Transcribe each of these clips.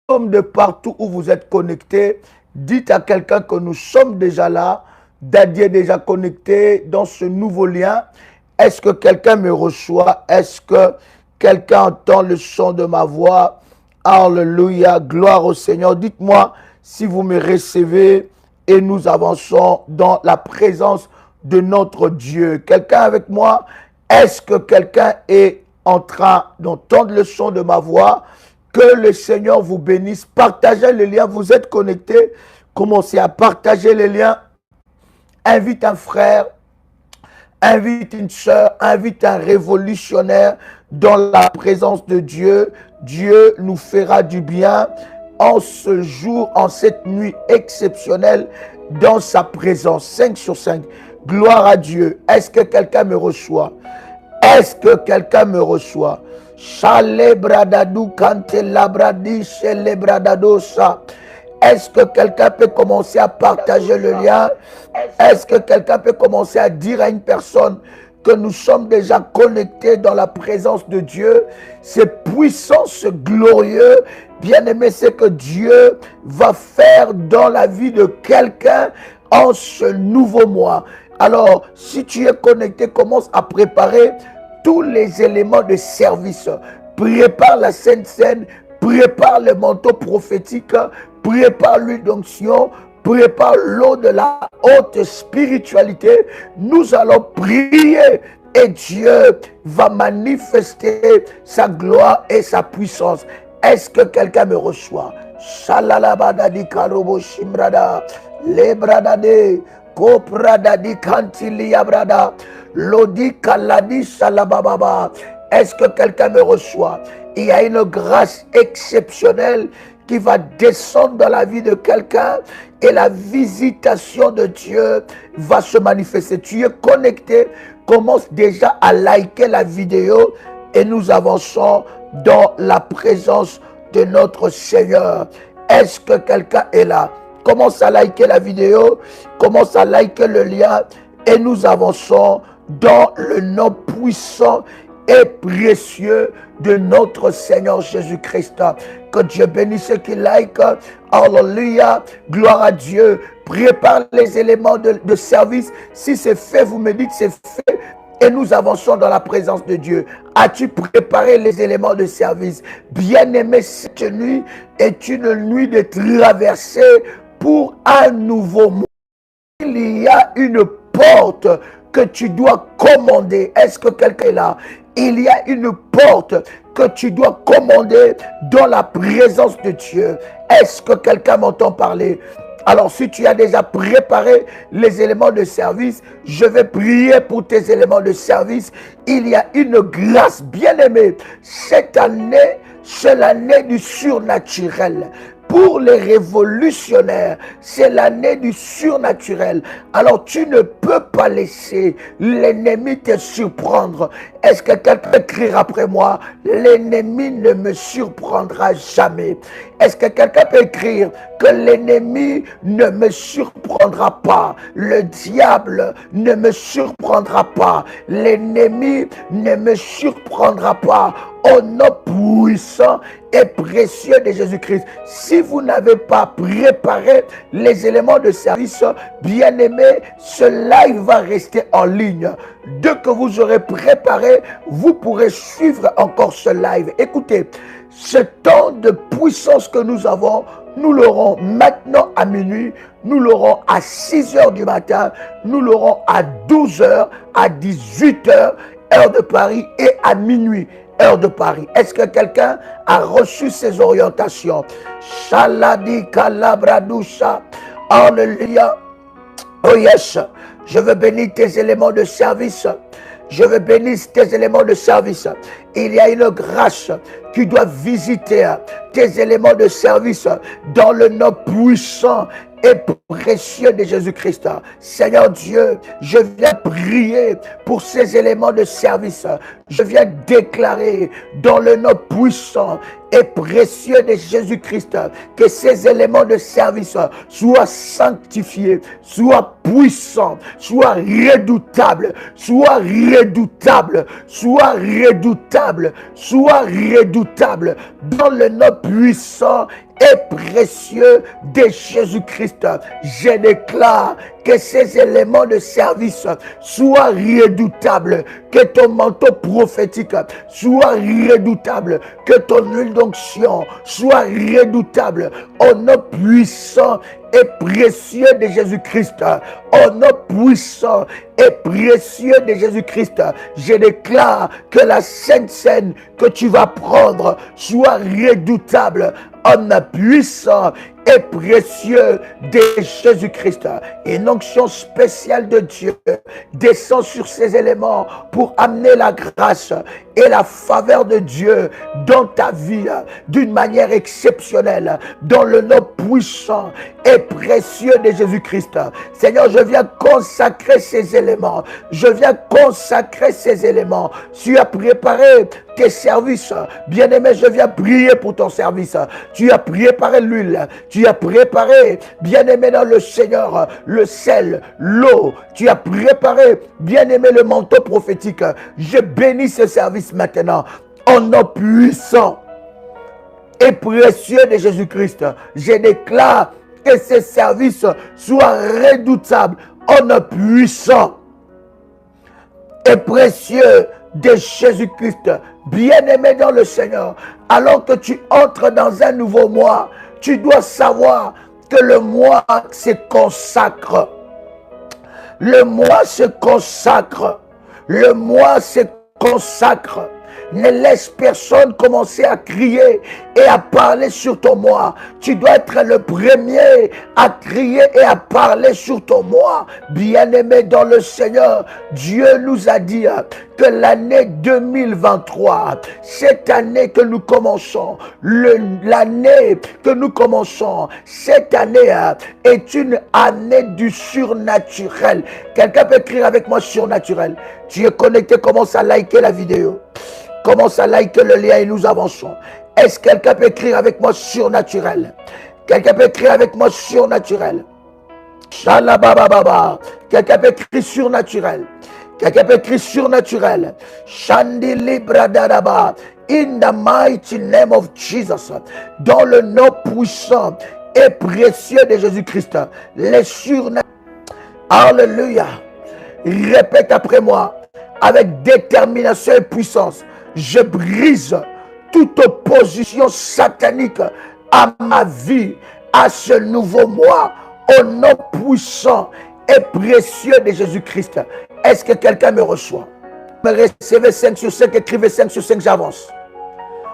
sommes de partout où vous êtes connectés. Dites à quelqu'un que nous sommes déjà là. Daddy est déjà connecté dans ce nouveau lien. Est-ce que quelqu'un me reçoit? Est-ce que quelqu'un entend le son de ma voix? Alléluia, gloire au Seigneur. Dites-moi si vous me recevez et nous avançons dans la présence de notre Dieu. Quelqu'un avec moi? Est-ce que quelqu'un est en train d'entendre le son de ma voix? Que le Seigneur vous bénisse. Partagez le lien. Vous êtes connectés. Commencez à partager les liens. Invite un frère, invite une sœur, invite un révolutionnaire dans la présence de Dieu. Dieu nous fera du bien en ce jour, en cette nuit exceptionnelle, dans sa présence. 5 sur 5. Gloire à Dieu. Est-ce que quelqu'un me reçoit? Est-ce que quelqu'un me reçoit? Chale bradadou kante labradi chele bradadosa. Est-ce que quelqu'un peut commencer à partager le lien? Est-ce que quelqu'un peut commencer à dire à une personne que nous sommes déjà connectés dans la présence de Dieu? C'est puissant, c'est glorieux. Bien-aimé, c'est que Dieu va faire dans la vie de quelqu'un en ce nouveau mois. Alors, si tu es connecté, commence à préparer tous les éléments de service. Prépare la Sainte Seine, prépare le manteau prophétique, prépare l'huile d'onction, prépare l'eau de la haute spiritualité. Nous allons prier et Dieu va manifester sa gloire et sa puissance. Est-ce que quelqu'un me reçoit? Shalalabadadi karobo shimrada, lebradade, kopradadi kantiliabrada, lodi kaladi shalabababa. Est-ce que quelqu'un me reçoit? Il y a une grâce exceptionnelle qui va descendre dans la vie de quelqu'un et la visitation de Dieu va se manifester. Tu es connecté, commence déjà à liker la vidéo et nous avançons dans la présence de notre Seigneur. Est-ce que quelqu'un est là? Commence à liker la vidéo, commence à liker le lien et nous avançons dans le nom puissant et précieux de notre Seigneur Jésus-Christ. Que Dieu bénisse ceux qui like. Alléluia. Gloire à Dieu. Prépare les éléments de service. Si c'est fait, vous me dites c'est fait. Et nous avançons dans la présence de Dieu. As-tu préparé les éléments de service? Bien-aimé, cette nuit est une nuit de traversée pour un nouveau monde. Il y a une porte que tu dois commander. Est-ce que quelqu'un est là? Il y a une porte que tu dois commander dans la présence de Dieu. Est-ce que quelqu'un m'entend parler? Alors, si tu as déjà préparé les éléments de service, je vais prier pour tes éléments de service. Il y a une grâce, bien-aimée. Cette année, c'est l'année du surnaturel. Pour les révolutionnaires, c'est l'année du surnaturel. Alors tu ne peux pas laisser l'ennemi te surprendre. Est-ce que quelqu'un peut écrire après moi? L'ennemi ne me surprendra jamais. Est-ce que quelqu'un peut écrire que l'ennemi ne me surprendra pas? Le diable ne me surprendra pas. L'ennemi ne me surprendra pas. Au nom puissant et précieux de Jésus-Christ. Si vous n'avez pas préparé les éléments de service, bien-aimé, ce live va rester en ligne. Dès que vous aurez préparé, vous pourrez suivre encore ce live. Écoutez, ce temps de puissance que nous avons, nous l'aurons maintenant à minuit, nous l'aurons à 6 heures du matin, nous l'aurons à 12 heures, à 18 heures, heure de Paris, et à minuit, heure de Paris. Est-ce que quelqu'un a reçu ces orientations? Shaladi kalabradusha. Alléluia. Oh yes. Je veux bénir tes éléments de service. Je veux bénir tes éléments de service. Il y a une grâce qui doit visiter tes éléments de service dans le nom puissant et précieux de Jésus-Christ. Seigneur Dieu, je viens prier pour ces éléments de service. Je viens déclarer dans le nom puissant et précieux de Jésus-Christ, que ces éléments de service soient sanctifiés, soient puissants, soient redoutables, soient redoutables, soient redoutables, soient redoutables, dans le nom puissant et précieux de Jésus-Christ. Je déclare que ces éléments de service soient redoutables, que ton manteau prophétique soit redoutable, que ton huile d'onction soit redoutable, au nom puissant et précieux de Jésus-Christ, au nom puissant et précieux de Jésus-Christ, je déclare que la Sainte Seine que tu vas prendre soit redoutable, en puissant et précieux de Jésus-Christ. Une onction spéciale de Dieu descend sur ces éléments pour amener la grâce et la faveur de Dieu dans ta vie d'une manière exceptionnelle, dans le nom puissant et précieux de Jésus-Christ. Seigneur, je viens consacrer ces éléments. Je viens consacrer ces éléments. Tu as préparé tes services. Bien-aimé, je viens prier pour ton service. Tu as préparé l'huile. Tu as préparé, bien-aimé dans le Seigneur, le sel, l'eau. Tu as préparé, bien-aimé, le manteau prophétique. Je bénis ce service maintenant. En nom puissant et précieux de Jésus-Christ, je déclare que ces services soient redoutables, en nom puissant et précieux de Jésus-Christ. Bien-aimé dans le Seigneur, alors que tu entres dans un nouveau mois, tu dois savoir que le mois se consacre. Le mois se consacre. Le mois se consacre. Ne laisse personne commencer à crier et à parler sur ton moi. Tu dois être le premier à crier et à parler sur ton moi. Bien-aimé dans le Seigneur, Dieu nous a dit que l'année 2023, cette année que nous commençons, l'année que nous commençons, cette année est une année du surnaturel. Quelqu'un peut écrire avec moi surnaturel. Tu es connecté, commence à liker la vidéo. Commence à liker le lien et nous avançons. Est-ce que quelqu'un peut écrire avec moi surnaturel? Quelqu'un peut écrire avec moi surnaturel? Shalabababa. Quelqu'un peut écrire surnaturel? Quelqu'un peut écrire surnaturel? Shandili Bradadaba. In the mighty name of Jesus. Dans le nom puissant et précieux de Jésus-Christ. Les surnaturels. Alléluia. Répète après moi avec détermination et puissance. Je brise toute opposition satanique à ma vie, à ce nouveau mois, au nom puissant et précieux de Jésus-Christ. Est-ce que quelqu'un me reçoit? Me recevez 5 sur 5, écrivez 5 sur 5, j'avance.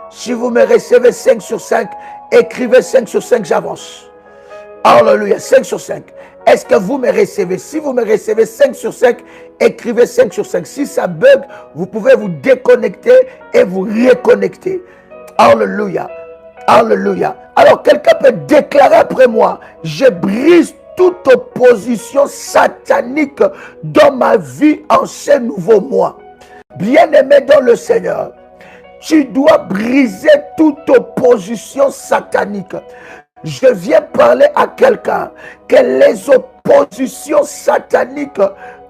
Si vous me recevez 5 sur 5, écrivez 5 sur 5, j'avance. Alléluia, 5 sur 5. Est-ce que vous me recevez? Si vous me recevez 5 sur 5, écrivez 5 sur 5. Si ça bug, vous pouvez vous déconnecter et vous reconnecter. Alléluia. Alléluia. Alors, quelqu'un peut déclarer après moi, je brise toute opposition satanique dans ma vie en ce nouveau mois. Bien-aimé dans le Seigneur, tu dois briser toute opposition satanique. Je viens parler à quelqu'un que les oppositions sataniques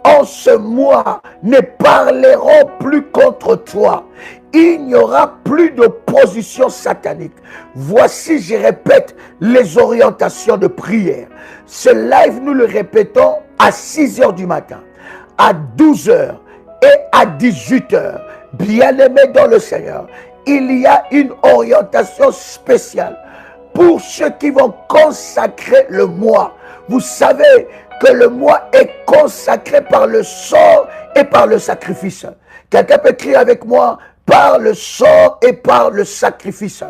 en ce mois ne parleront plus contre toi. Il n'y aura plus d'opposition satanique. Voici, je répète, les orientations de prière. Ce live, nous le répétons à 6 h du matin, à 12 h et à 18 h. Bien-aimés dans le Seigneur, il y a une orientation spéciale pour ceux qui vont consacrer le mois. Vous savez que le mois est consacré par le sort et par le sacrifice. Quelqu'un peut écrire avec moi par le sort et par le sacrifice.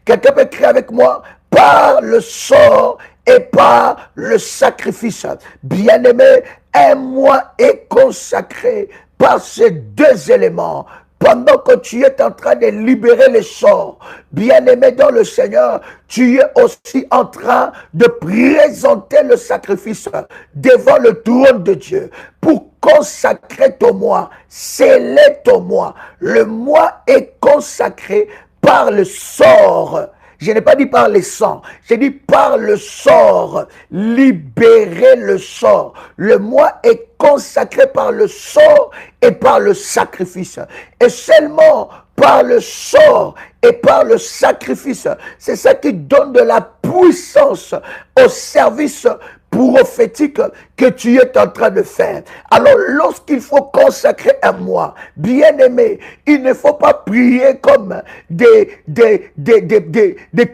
Quelqu'un peut écrire avec moi par le sort et par le sacrifice. Bien-aimé, un mois est consacré par ces deux éléments. Pendant que tu es en train de libérer les sorts, bien-aimé dans le Seigneur, tu es aussi en train de présenter le sacrifice devant le trône de Dieu pour consacrer ton mois, sceller ton mois. Le mois est consacré par par le sort. Je n'ai pas dit par les sangs, j'ai dit par le sort, libérer le sort. Le mois est consacré par le sort et par le sacrifice. Et seulement par le sort et par le sacrifice, c'est ça qui donne de la puissance au service prophétique que tu es en train de faire. Alors, lorsqu'il faut consacrer un mois, bien aimé, il ne faut pas prier comme des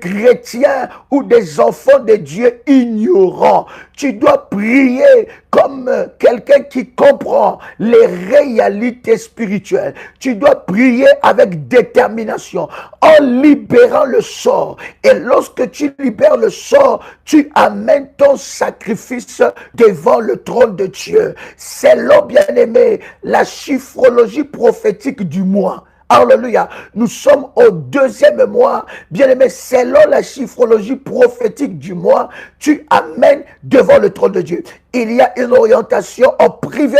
chrétiens ou des enfants de Dieu ignorants. Tu dois prier comme quelqu'un qui comprend les réalités spirituelles. Tu dois prier avec détermination, en libérant le sort. Et lorsque tu libères le sort, tu amènes ton sacrifice devant le trône de Dieu. C'est là, bien-aimé, la chiffrologie prophétique du mois. Alléluia. Nous sommes au 2e mois. Bien-aimé, selon la chiffrologie prophétique du mois, tu amènes devant le trône de Dieu. Il y a une orientation en privé.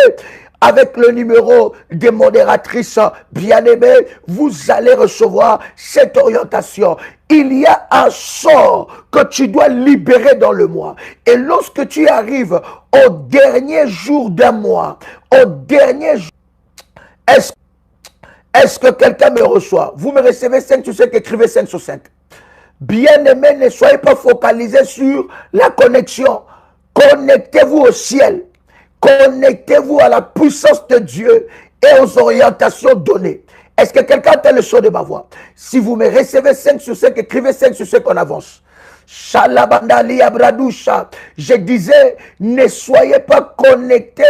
Avec le numéro des modératrices bien-aimées, vous allez recevoir cette orientation. Il y a un sort que tu dois libérer dans le mois. Et lorsque tu arrives au dernier jour d'un mois, au dernier jour, est-ce que quelqu'un me reçoit? Vous me recevez 5 sur 5, écrivez 5 sur 5. Bien-aimés, ne soyez pas focalisés sur la connexion. Connectez-vous au ciel. Connectez-vous à la puissance de Dieu et aux orientations données. Est-ce que quelqu'un entend le son de ma voix? Si vous me recevez 5 sur 5, écrivez 5 sur 5 en avance. Shalabandali Abradoucha. Je disais, ne soyez pas connectés,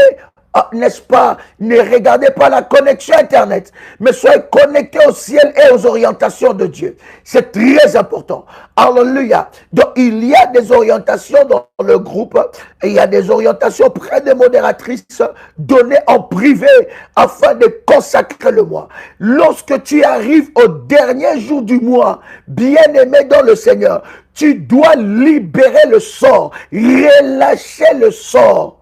n'est-ce pas? Ne regardez pas la connexion Internet, mais soyez connectés au ciel et aux orientations de Dieu. C'est très important. Alléluia. Donc, il y a des orientations dans le groupe, et il y a des orientations près des modératrices données en privé afin de consacrer le mois. Lorsque tu arrives au dernier jour du mois, bien-aimé dans le Seigneur, tu dois libérer le sort, relâcher le sort.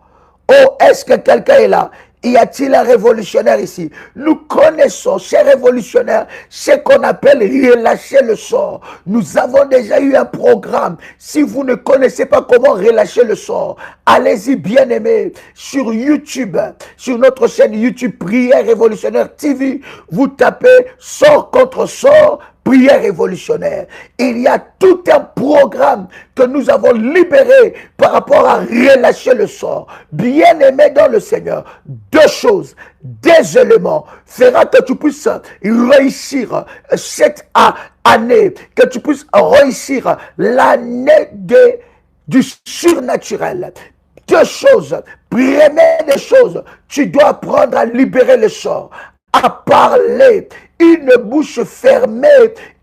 Oh, est-ce que quelqu'un est là? Y a-t-il un révolutionnaire ici? Nous connaissons, ces révolutionnaires, ce qu'on appelle relâcher le sort. Nous avons déjà eu un programme. Si vous ne connaissez pas comment relâcher le sort, allez-y, bien-aimés, sur YouTube, sur notre chaîne YouTube Prière Révolutionnaire TV, vous tapez sort contre sort, prière révolutionnaire. Il y a tout un programme que nous avons libéré par rapport à relâcher le sort. Bien-aimé dans le Seigneur, deux choses, des éléments fera que tu puisses réussir cette année, que tu puisses réussir l'année du surnaturel. Deux choses. Première des choses, tu dois apprendre à libérer le sort, à parler. Une bouche fermée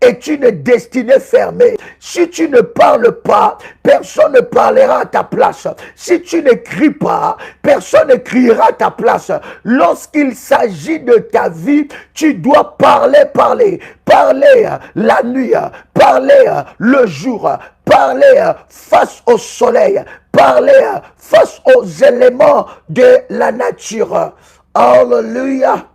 est une destinée fermée. Si tu ne parles pas, personne ne parlera à ta place. Si tu n'écris pas, personne ne criera à ta place. Lorsqu'il s'agit de ta vie, tu dois parler, parler. Parler la nuit, parler le jour, parler face au soleil, parler face aux éléments de la nature. Alléluia.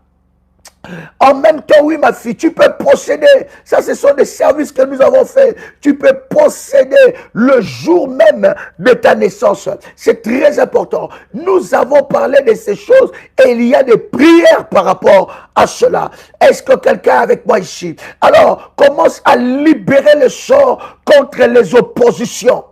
En même temps, oui, ma fille, tu peux posséder. Ça, ce sont des services que nous avons faits. Tu peux posséder le jour même de ta naissance. C'est très important. Nous avons parlé de ces choses et il y a des prières par rapport à cela. Est-ce que quelqu'un est avec moi ici? Alors, commence à libérer le sort contre les oppositions.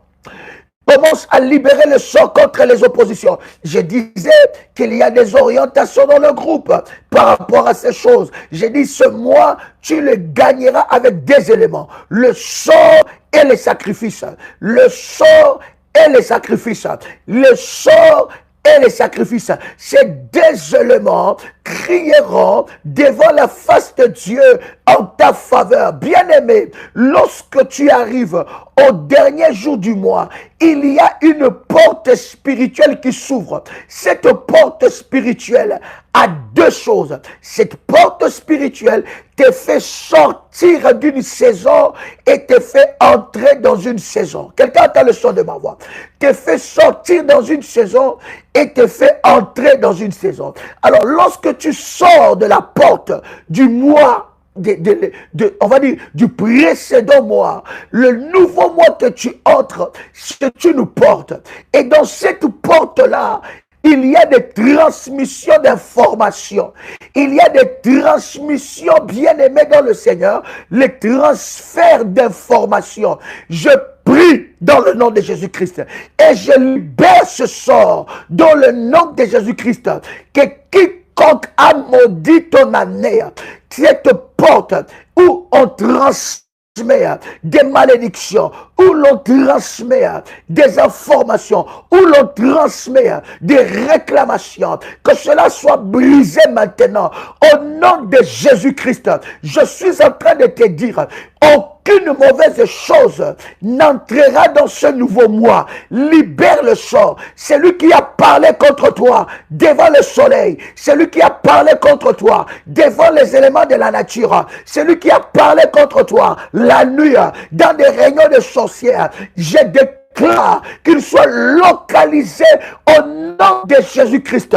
Commence à libérer le sort contre les oppositions. Je disais qu'il y a des orientations dans le groupe par rapport à ces choses. J'ai dit ce mois, tu le gagneras avec des éléments. Le sort et les sacrifices. Le sort et les sacrifices. Le sort et les sacrifices. Ces deux éléments crieront devant la face de Dieu en ta faveur. Bien-aimé, lorsque tu arrives au dernier jour du mois, il y a une porte spirituelle qui s'ouvre. Cette porte spirituelle a deux choses. Cette porte spirituelle te fait sortir d'une saison et te fait entrer dans une saison. Quelqu'un entend le son de ma voix. Te fait sortir dans une saison et te fait entrer dans une saison. Alors, lorsque tu sors de la porte du mois on va dire, du précédent mois, le nouveau mois que tu entres, que tu nous portes. Et dans cette porte-là, il y a des transmissions d'informations. Il y a des transmissions bien-aimées dans le Seigneur, les transferts d'informations. Je prie dans le nom de Jésus-Christ et je libère ce sort dans le nom de Jésus-Christ. Que quiconque a maudit ton année, cette porte où on transmet des malédictions, où l'on transmet des informations, où l'on transmet des réclamations, que cela soit brisé maintenant. Au nom de Jésus-Christ, je suis en train de te dire, aucune mauvaise chose n'entrera dans ce nouveau mois. Libère le sort. Celui qui a parlé contre toi devant le soleil, celui qui a parlé contre toi devant les éléments de la nature, celui qui a parlé contre toi la nuit dans des réunions de sorcières, je déclare qu'il soit localisé au nom de Jésus-Christ.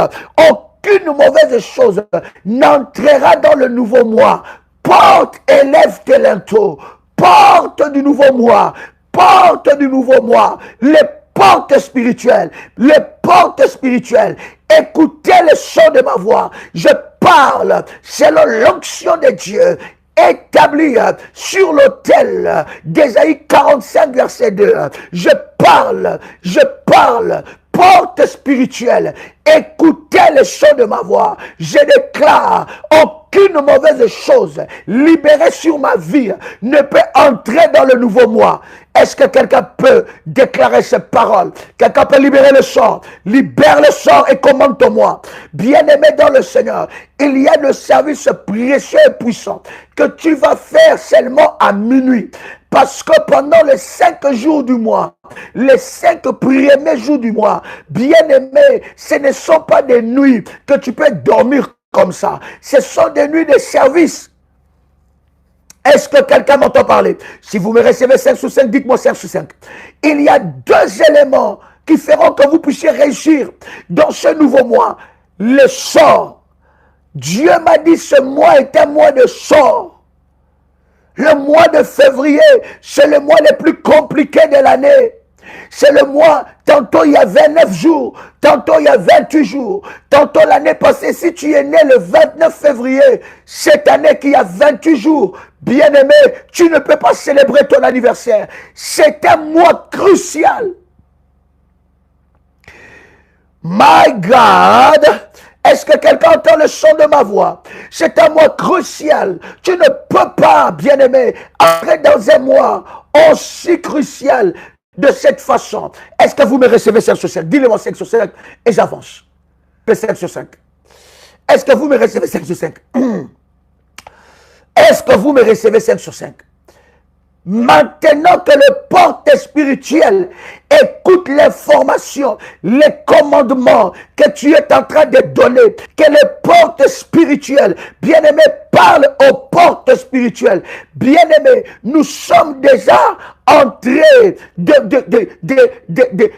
Aucune mauvaise chose n'entrera dans le nouveau mois. Porte, élève tes linteaux. Porte du nouveau mois. Porte du nouveau mois. Les portes spirituelles. Les portes spirituelles. Écoutez le son de ma voix. Je parle selon l'onction de Dieu établi sur l'autel d'Ésaïe 45 verset 2. Je parle, porte spirituelle, écoutez le son de ma voix. Je déclare, aucune mauvaise chose libérée sur ma vie ne peut entrer dans le nouveau mois. Est-ce que quelqu'un peut déclarer ces paroles? Quelqu'un peut libérer le sort? Libère le sort et commande-moi. Bien-aimé dans le Seigneur, il y a le service précieux et puissant que tu vas faire seulement à minuit. Parce que pendant les 5 jours du mois, les 5 premiers jours du mois, bien-aimé, ce ne sont pas des nuits que tu peux dormir comme ça. Ce sont des nuits de service. Est-ce que quelqu'un m'entend parler? Si vous me recevez 5 sur 5, dites-moi 5 sur 5. Il y a 2 éléments qui feront que vous puissiez réussir dans ce nouveau mois. Le sort. Dieu m'a dit ce mois est un mois de sort. Le mois de février, c'est le mois le plus compliqué de l'année. C'est le mois, tantôt il y a 29 jours, tantôt il y a 28 jours, tantôt l'année passée, si tu es né le 29 février, cette année qui a 28 jours, bien-aimé, tu ne peux pas célébrer ton anniversaire. C'est un mois crucial. My God, est-ce que quelqu'un entend le son de ma voix? C'est un mois crucial. Tu ne peux pas, bien-aimé, entrer dans un mois aussi crucial de cette façon. Est-ce que vous me recevez 5 sur 5? Dis-le-moi 5 sur 5 et j'avance. 5 sur 5. Est-ce que vous me recevez 5 sur 5? Est-ce que vous me recevez 5 sur 5? Maintenant que le porte spirituel écoute l'information, les commandements que tu es en train de donner, que le porte spirituel, bien-aimé, parle au porte spirituel. Bien-aimé, nous sommes déjà entrés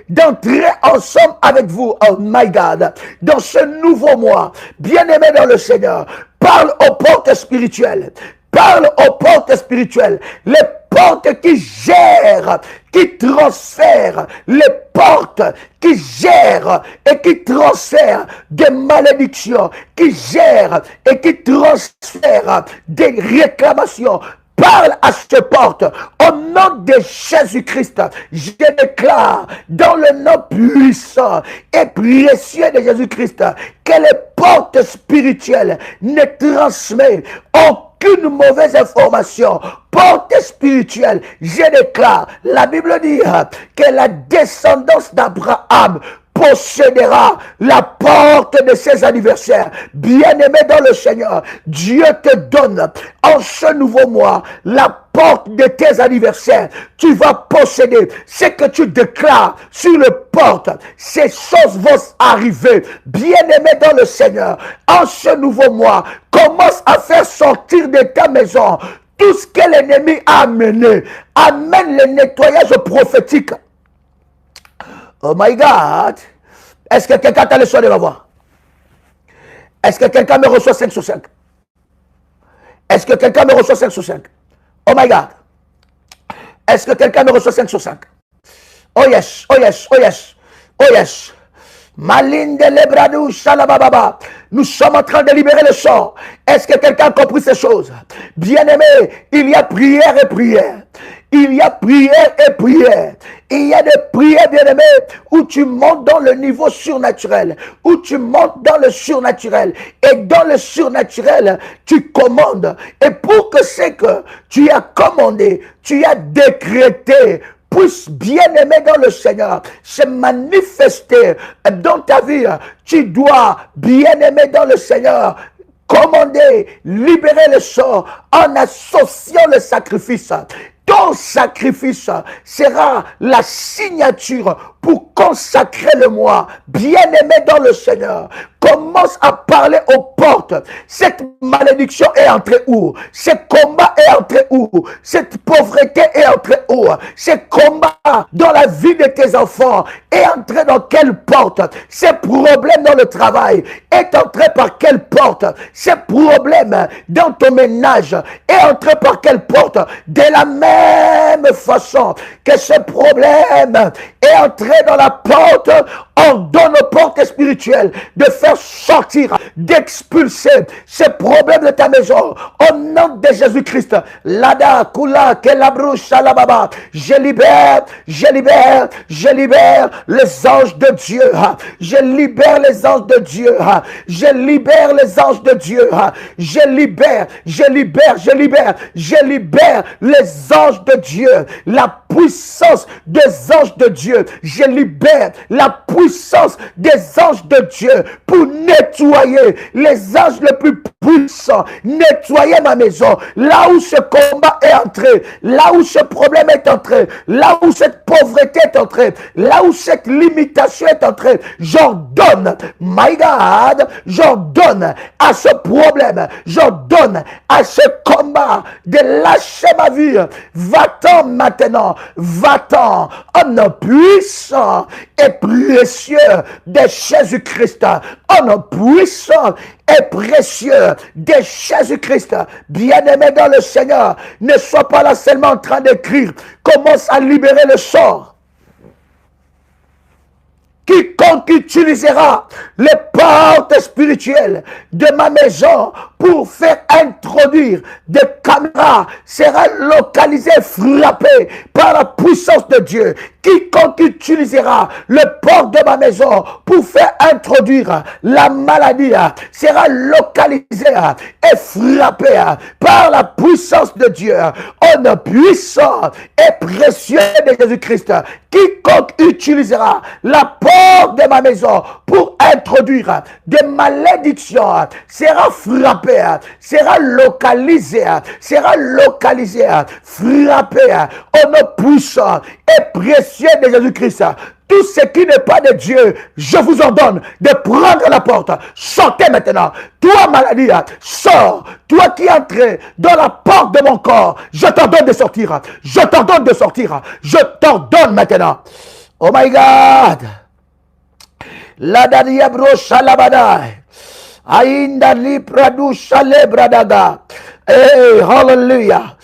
d'entrer ensemble avec vous, oh my God, dans ce nouveau mois. Bien-aimé dans le Seigneur, parle au porte spirituel. Parle aux portes spirituelles, les portes qui gèrent, qui transfèrent, les portes qui gèrent et qui transfèrent des malédictions, qui gèrent et qui transfèrent des réclamations. Parle à cette porte au nom de Jésus-Christ. Je déclare dans le nom puissant et précieux de Jésus-Christ que les portes spirituelles ne transmettent aucune mauvaise information. Porte spirituelle, je déclare, la Bible dit que la descendance d'Abraham possédera la porte de ses anniversaires. Bien-aimé dans le Seigneur, Dieu te donne en ce nouveau mois la porte de tes anniversaires. Tu vas posséder ce que tu déclares sur le porte. Ces choses vont arriver. Bien-aimé dans le Seigneur, en ce nouveau mois, commence à faire sortir de ta maison tout ce que l'ennemi a amené. Amène le nettoyage prophétique. Oh my God. Est-ce que quelqu'un t'a le son de ma voix? Est-ce que quelqu'un me reçoit 5 sur 5? Est-ce que quelqu'un me reçoit 5 sur 5? Oh my God. Est-ce que quelqu'un me reçoit 5 sur 5? Oh yes, oh yes, oh yes, oh yes. Malinde lebradou shalababa. Nous sommes en train de libérer le sort. Est-ce que quelqu'un a compris ces choses? Bien-aimé, il y a prière et prière. Il y a prière et prière. Il y a des prières, bien-aimé, où tu montes dans le niveau surnaturel, où tu montes dans le surnaturel. Et dans le surnaturel, tu commandes. Et pour que c'est que tu as commandé, tu as décrété, puisse, bien-aimé dans le Seigneur, se manifester dans ta vie. Tu dois, bien-aimé dans le Seigneur, commander, libérer le sort en associant le sacrifice. Ton sacrifice sera la signature pour consacrer le mois. Bien-aimé dans le Seigneur, commence à parler aux portes. Cette malédiction est entrée où? Ce combat est entré où? Cette pauvreté est entrée où? Ce combat dans la vie de tes enfants est entré dans quelle porte? Ces problèmes dans le travail est entré par quelle porte? Ces problèmes dans ton ménage est entré par quelle porte? De la même façon que ce problème est entré dans la porte, on donne aux portes spirituelles de faire sortir, d'expulser ces problèmes de ta maison au nom de Jésus-Christ. Lada, Kula, Kelabru, Shalababa. Je libère les anges de Dieu. Je libère les anges de Dieu. Je libère les anges de Dieu. Je libère les anges de Dieu. La puissance des anges de Dieu. Je libère la puissance des anges de Dieu pour nettoyer les anges les plus puissants. Nettoyer ma maison. Là où ce combat est entré, là où ce problème est entré, là où cette pauvreté est entrée, là où cette limitation est entrée, j'ordonne, my God, j'ordonne à ce problème, j'ordonne à ce combat de lâcher ma vie. Va-t'en maintenant, va-t'en, en nom puissant et précieux de Jésus-Christ, en nom puissant et précieux de Jésus-Christ. Bien-aimé dans le Seigneur, ne sois pas là seulement en train d'écrire, commence à libérer le sort. Quiconque utilisera les portes spirituelles de ma maison pour faire introduire des caméras sera localisé, frappé par la puissance de Dieu. Quiconque utilisera le porte de ma maison pour faire introduire la maladie sera localisé et frappé par la puissance de Dieu. Au nom puissant et précieux de Jésus-Christ, quiconque utilisera la porte de ma maison pour introduire des malédictions sera frappé, sera localisé, frappé au nom puissant et précieux de Jésus-Christ. Tout ce qui n'est pas de Dieu, je vous ordonne de prendre la porte. Sortez maintenant. Toi, maladie, sors. Toi qui entres dans la porte de mon corps, je t'ordonne de sortir. Je t'ordonne de sortir. Je t'ordonne maintenant. Oh my God. La dadiabro shalabadai. Ainda li pradu shalebradaga. Hey, hallelujah.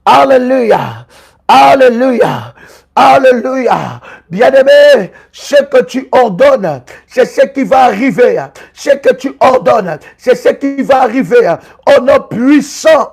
Hallelujah. Hallelujah. Alléluia. Bien-aimé, ce que tu ordonnes, c'est ce qui va arriver. Ce que tu ordonnes, c'est ce qui va arriver. Au nom puissant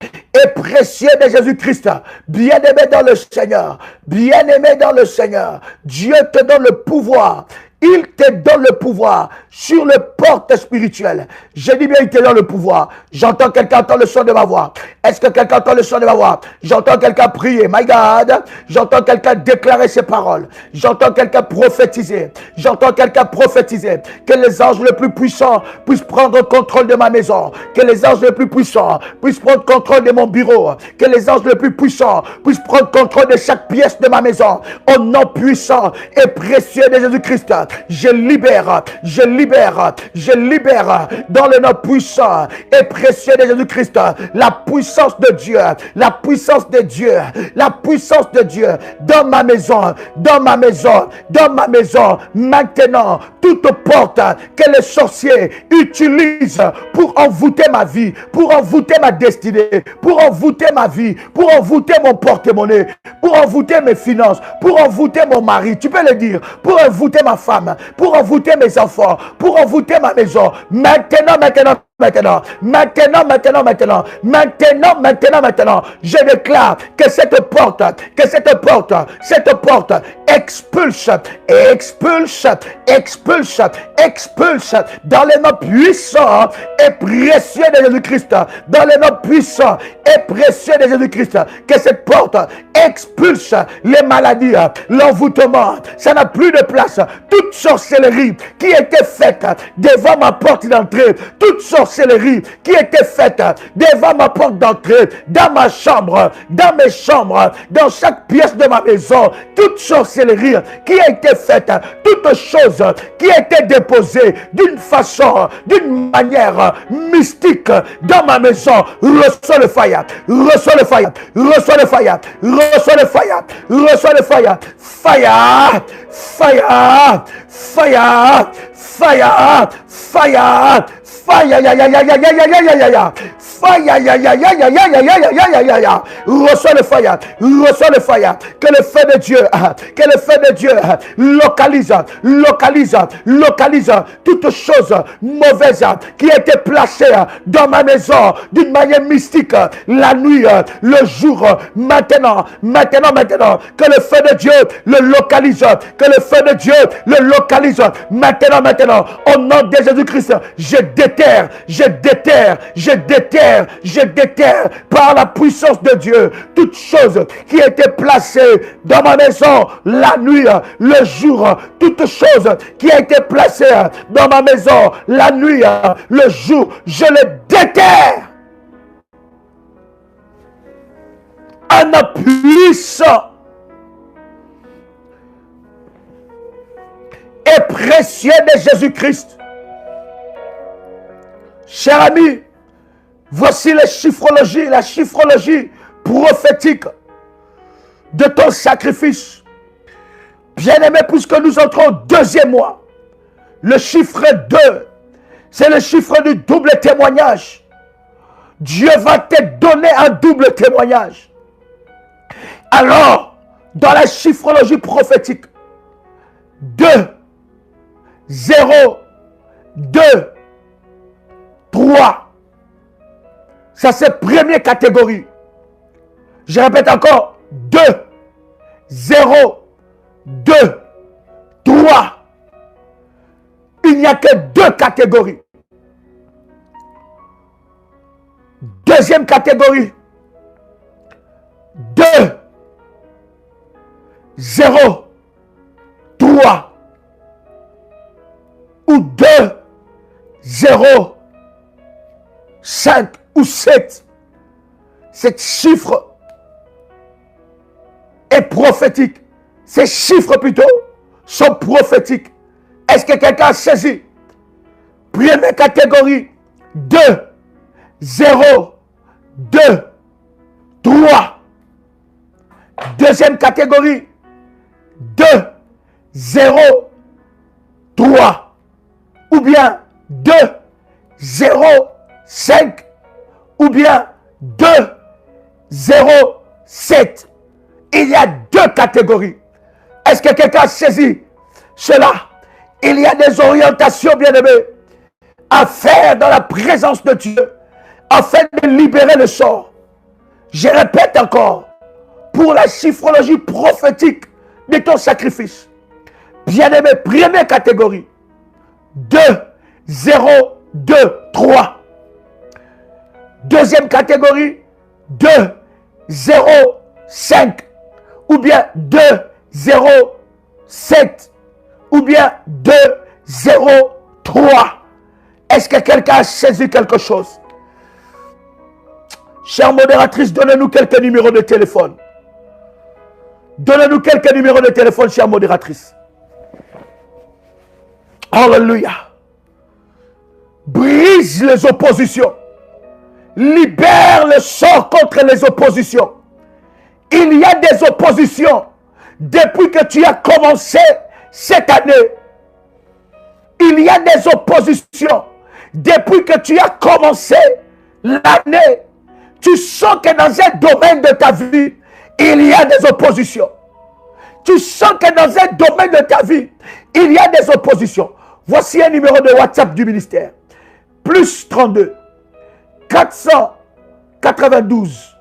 et précieux de Jésus-Christ, bien-aimé dans le Seigneur, bien-aimé dans le Seigneur, Dieu te donne le pouvoir. Il te donne le pouvoir sur les portes spirituelles. Je dis bien, il te donne le pouvoir. J'entends quelqu'un entendre le son de ma voix. Est-ce que quelqu'un entend le son de ma voix? J'entends quelqu'un prier. My God. J'entends quelqu'un déclarer ses paroles. J'entends quelqu'un prophétiser. J'entends quelqu'un prophétiser. Que les anges les plus puissants puissent prendre contrôle de ma maison. Que les anges les plus puissants puissent prendre contrôle de mon bureau. Que les anges les plus puissants puissent prendre contrôle de chaque pièce de ma maison. Au nom puissant et précieux de Jésus-Christ. Je libère libère dans le nom puissant et précieux de Jésus-Christ la puissance de Dieu, la puissance de Dieu, la puissance de Dieu dans ma maison, dans ma maison, dans ma maison. Maintenant, toute porte que les sorciers utilisent pour envoûter ma vie, pour envoûter ma destinée, pour envoûter ma vie, pour envoûter mon porte-monnaie, pour envoûter mes finances, pour envoûter mon mari, tu peux le dire, pour envoûter ma femme, pour envoûter mes enfants, pour envoûter ma maison. Maintenant, je déclare que cette porte expulse dans les noms puissants et précieux de Jésus-Christ, dans les noms puissants et précieux de Jésus-Christ, que cette porte expulse les maladies, l'envoûtement, ça n'a plus de place. Toute sorcellerie qui était faite devant ma porte d'entrée, toute sorcellerie qui était faite devant ma porte d'entrée, dans ma chambre, dans mes chambres, dans chaque pièce de ma maison, toute sorcellerie qui a été faite, toute chose qui a été déposée d'une façon, d'une manière mystique dans ma maison, reçois le fire, reçois le fire, reçois le fire, reçois le fire, reçois le fire, fire, fire, fire, fire, fire, reçois le fire, reçois le fire, que le feu de Dieu localise toute chose mauvaise qui a été placée dans ma maison d'une manière mystique, la nuit, le jour, maintenant, que le feu de Dieu le localise, que le feu de Dieu le localise, maintenant, au nom de Jésus-Christ, je déterre par la puissance de Dieu toute chose qui a été placée dans ma maison la nuit, le jour, toute chose qui a été placée dans ma maison la nuit, le jour, je le déterre. Un puissant et précieux de Jésus-Christ. Cher ami, voici la chiffrologie prophétique de ton sacrifice. Bien-aimé, puisque nous entrons au deuxième mois, le chiffre 2, c'est le chiffre du double témoignage. Dieu va te donner un double témoignage. Alors, dans la chiffrologie prophétique, 2, 0, 2, 3. Ça, c'est première catégorie. Je répète encore. 2, 0, 2, 3. Il n'y a que 2 catégories. Deuxième catégorie. 2, 0, 3. Ou 2, 0, 5 ou 7. Cet chiffre est prophétique. Ces chiffres plutôt sont prophétiques. Est-ce que quelqu'un a saisi? Première catégorie, 2, 0, 2, 3. Deuxième catégorie, 2, 0, 3. Ou bien 2, 0, 5. Ou bien 2, 0, 7. Il y a 2 catégories. Est-ce que quelqu'un a saisi cela? Il y a des orientations, bien-aimés, à faire dans la présence de Dieu, afin de libérer le sort. Je répète encore, pour la chiffrologie prophétique de ton sacrifice. Bien-aimé, première catégorie, 2, 0, 2, 3. Deuxième catégorie, 2, 0, 5. Ou bien 2, 0, 7. Ou bien 2, 0, 3. Est-ce que quelqu'un a saisi quelque chose? Chère modératrice, donnez-nous quelques numéros de téléphone. Donnez-nous quelques numéros de téléphone, chère modératrice. Alléluia. brise les oppositions. Libère le sort contre les oppositions. Il y a des oppositions depuis que tu as commencé cette année. Il y a des oppositions depuis que tu as commencé l'année. Tu sens que dans un domaine de ta vie, il y a des oppositions. Tu sens que dans un domaine de ta vie, il y a des oppositions. Voici un numéro de WhatsApp du ministère. Plus 32 492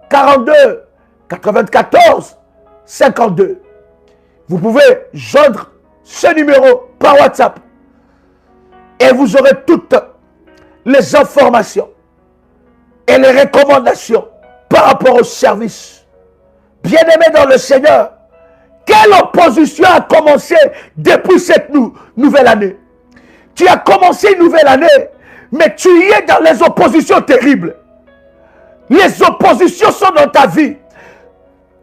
42 94 52. Vous pouvez joindre ce numéro par WhatsApp et vous aurez toutes les informations et les recommandations par rapport au service. Bien-aimé dans le Seigneur, quelle opposition a commencé depuis cette nouvelle année? Tu as commencé une nouvelle année, mais tu y es dans les oppositions terribles. Les oppositions sont dans ta vie.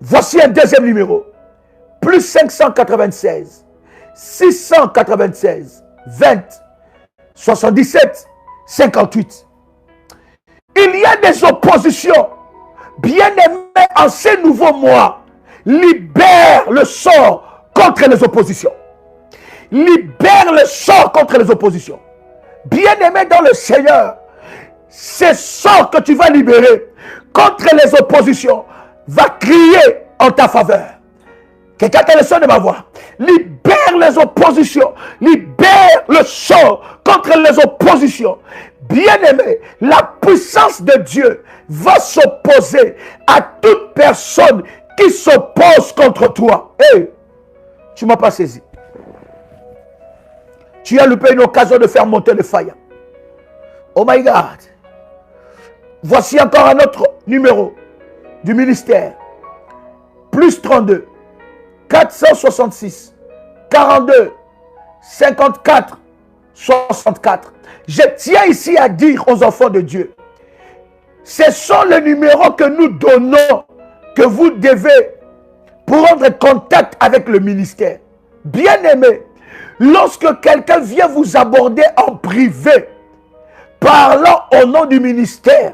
Voici un deuxième numéro. Plus 596 696 20 77 58. Il y a des oppositions. Bien-aimé, en ces nouveaux mois, libère le sort contre les oppositions. Libère le sort contre les oppositions. Bien-aimé dans le Seigneur, ce sort que tu vas libérer contre les oppositions va crier en ta faveur. Quelqu'un a le son de ma voix. Libère les oppositions. Libère le sort contre les oppositions. Bien-aimé, la puissance de Dieu va s'opposer à toute personne qui s'oppose contre toi. Hey, tu ne m'as pas saisi. Tu as loupé une occasion de faire monter le fire. Oh my God. Voici encore un autre numéro du ministère. Plus 32 466 42 54 64. Je tiens ici à dire aux enfants de Dieu, ce sont les numéros que nous donnons, que vous devez prendre contact avec le ministère. Bien-aimé, lorsque quelqu'un vient vous aborder en privé, parlant au nom du ministère,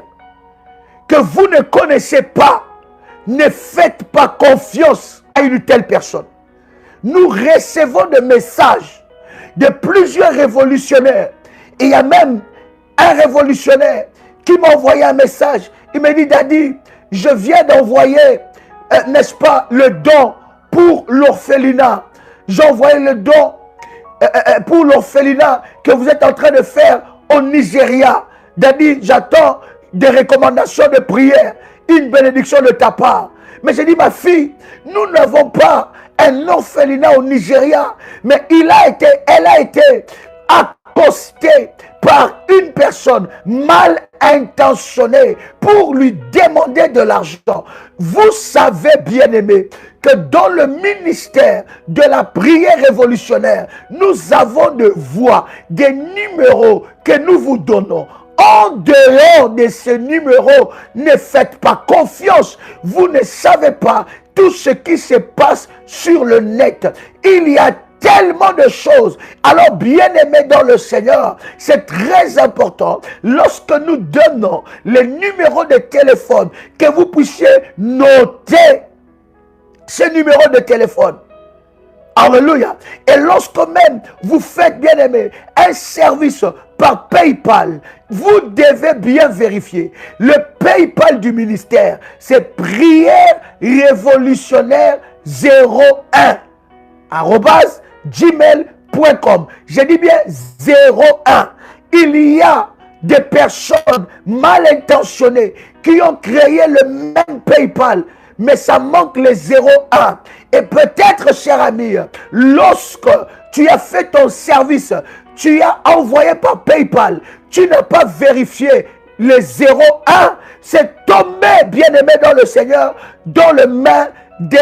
que vous ne connaissez pas, ne faites pas confiance à une telle personne. Nous recevons des messages de plusieurs révolutionnaires. Il y a même un révolutionnaire qui m'a envoyé un message. Il m'a dit, Daddy, je viens d'envoyer, n'est-ce pas, le don pour l'orphelinat. J'ai envoyé le don pour l'orphelinat que vous êtes en train de faire au Nigeria. Daddy, j'attends des recommandations de prière, une bénédiction de ta part. Mais j'ai dit, ma fille, nous n'avons pas un orphelinat au Nigeria, mais elle a été accostée par une personne mal intentionnée pour lui demander de l'argent. Vous savez, bien-aimés, que dans le ministère de la prière révolutionnaire, nous avons des voix, des numéros que nous vous donnons. En dehors de ces numéros, ne faites pas confiance. Vous ne savez pas tout ce qui se passe sur le net. Il y a tellement de choses. Alors, bien-aimés dans le Seigneur, c'est très important, lorsque nous donnons les numéros de téléphone, que vous puissiez noter ces numéros de téléphone. Alléluia. Et lorsque même vous faites, bien-aimé, un service par PayPal, vous devez bien vérifier. Le PayPal du ministère, c'est prière révolutionnaire 01 @gmail.com. Je dis bien 01. Il y a des personnes mal intentionnées qui ont créé le même PayPal, mais ça manque les 01. Et peut-être, cher ami, lorsque tu as fait ton service, tu as envoyé par PayPal, tu n'as pas vérifié les 01, c'est tombé, bien-aimé dans le Seigneur, dans les mains des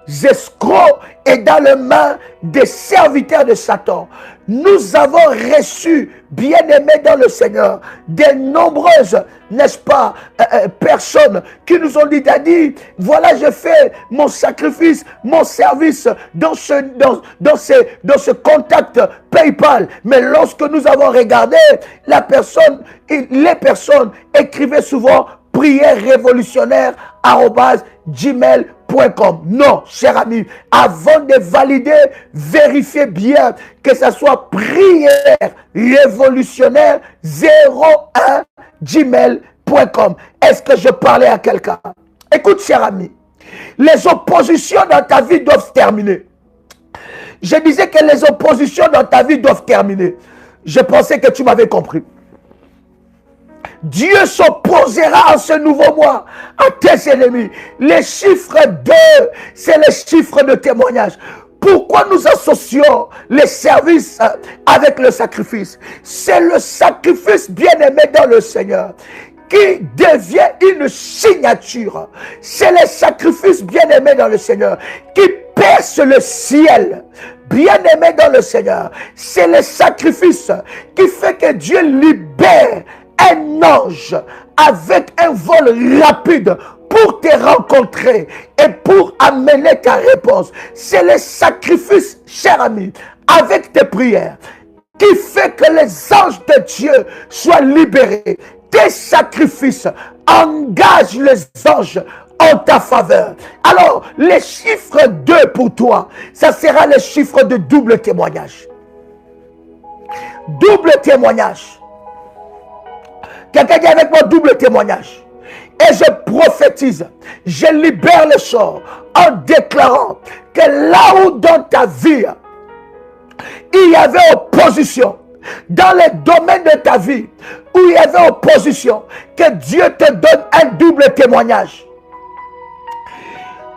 escrocs et dans les mains des serviteurs de Satan. Nous avons reçu, bien-aimés dans le Seigneur, de nombreuses, n'est-ce pas, personnes qui nous ont dit, Daddy, voilà, je fais mon sacrifice, mon service dans ce contact PayPal. Mais lorsque nous avons regardé, les personnes écrivaient souvent prière révolutionnaire @gmail.com. Non, cher ami, avant de valider, vérifiez bien que ça soit prière révolutionnaire 01 gmail.com. Est-ce que je parlais à quelqu'un? Écoute, cher ami, les oppositions dans ta vie doivent terminer. Je disais que les oppositions dans ta vie doivent terminer. Je pensais que tu m'avais compris. Dieu s'opposera en ce nouveau mois à tes ennemis. Les chiffres 2, c'est les chiffres de témoignage. Pourquoi nous associons les services avec le sacrifice? C'est le sacrifice bien-aimé dans le Seigneur qui devient une signature. C'est le sacrifice bien-aimé dans le Seigneur qui perce le ciel. Bien-aimé dans le Seigneur, c'est le sacrifice qui fait que Dieu libère un ange avec un vol rapide pour te rencontrer et pour amener ta réponse. C'est le sacrifice, cher ami, avec tes prières, qui fait que les anges de Dieu soient libérés. Tes sacrifices engagent les anges en ta faveur. Alors, les chiffres 2 pour toi, ça sera les chiffres de double témoignage. Double témoignage. Quelqu'un dit avec moi double témoignage. Et je prophétise, je libère le sort en déclarant que là où dans ta vie, il y avait opposition, dans les domaines de ta vie, où il y avait opposition, que Dieu te donne un double témoignage.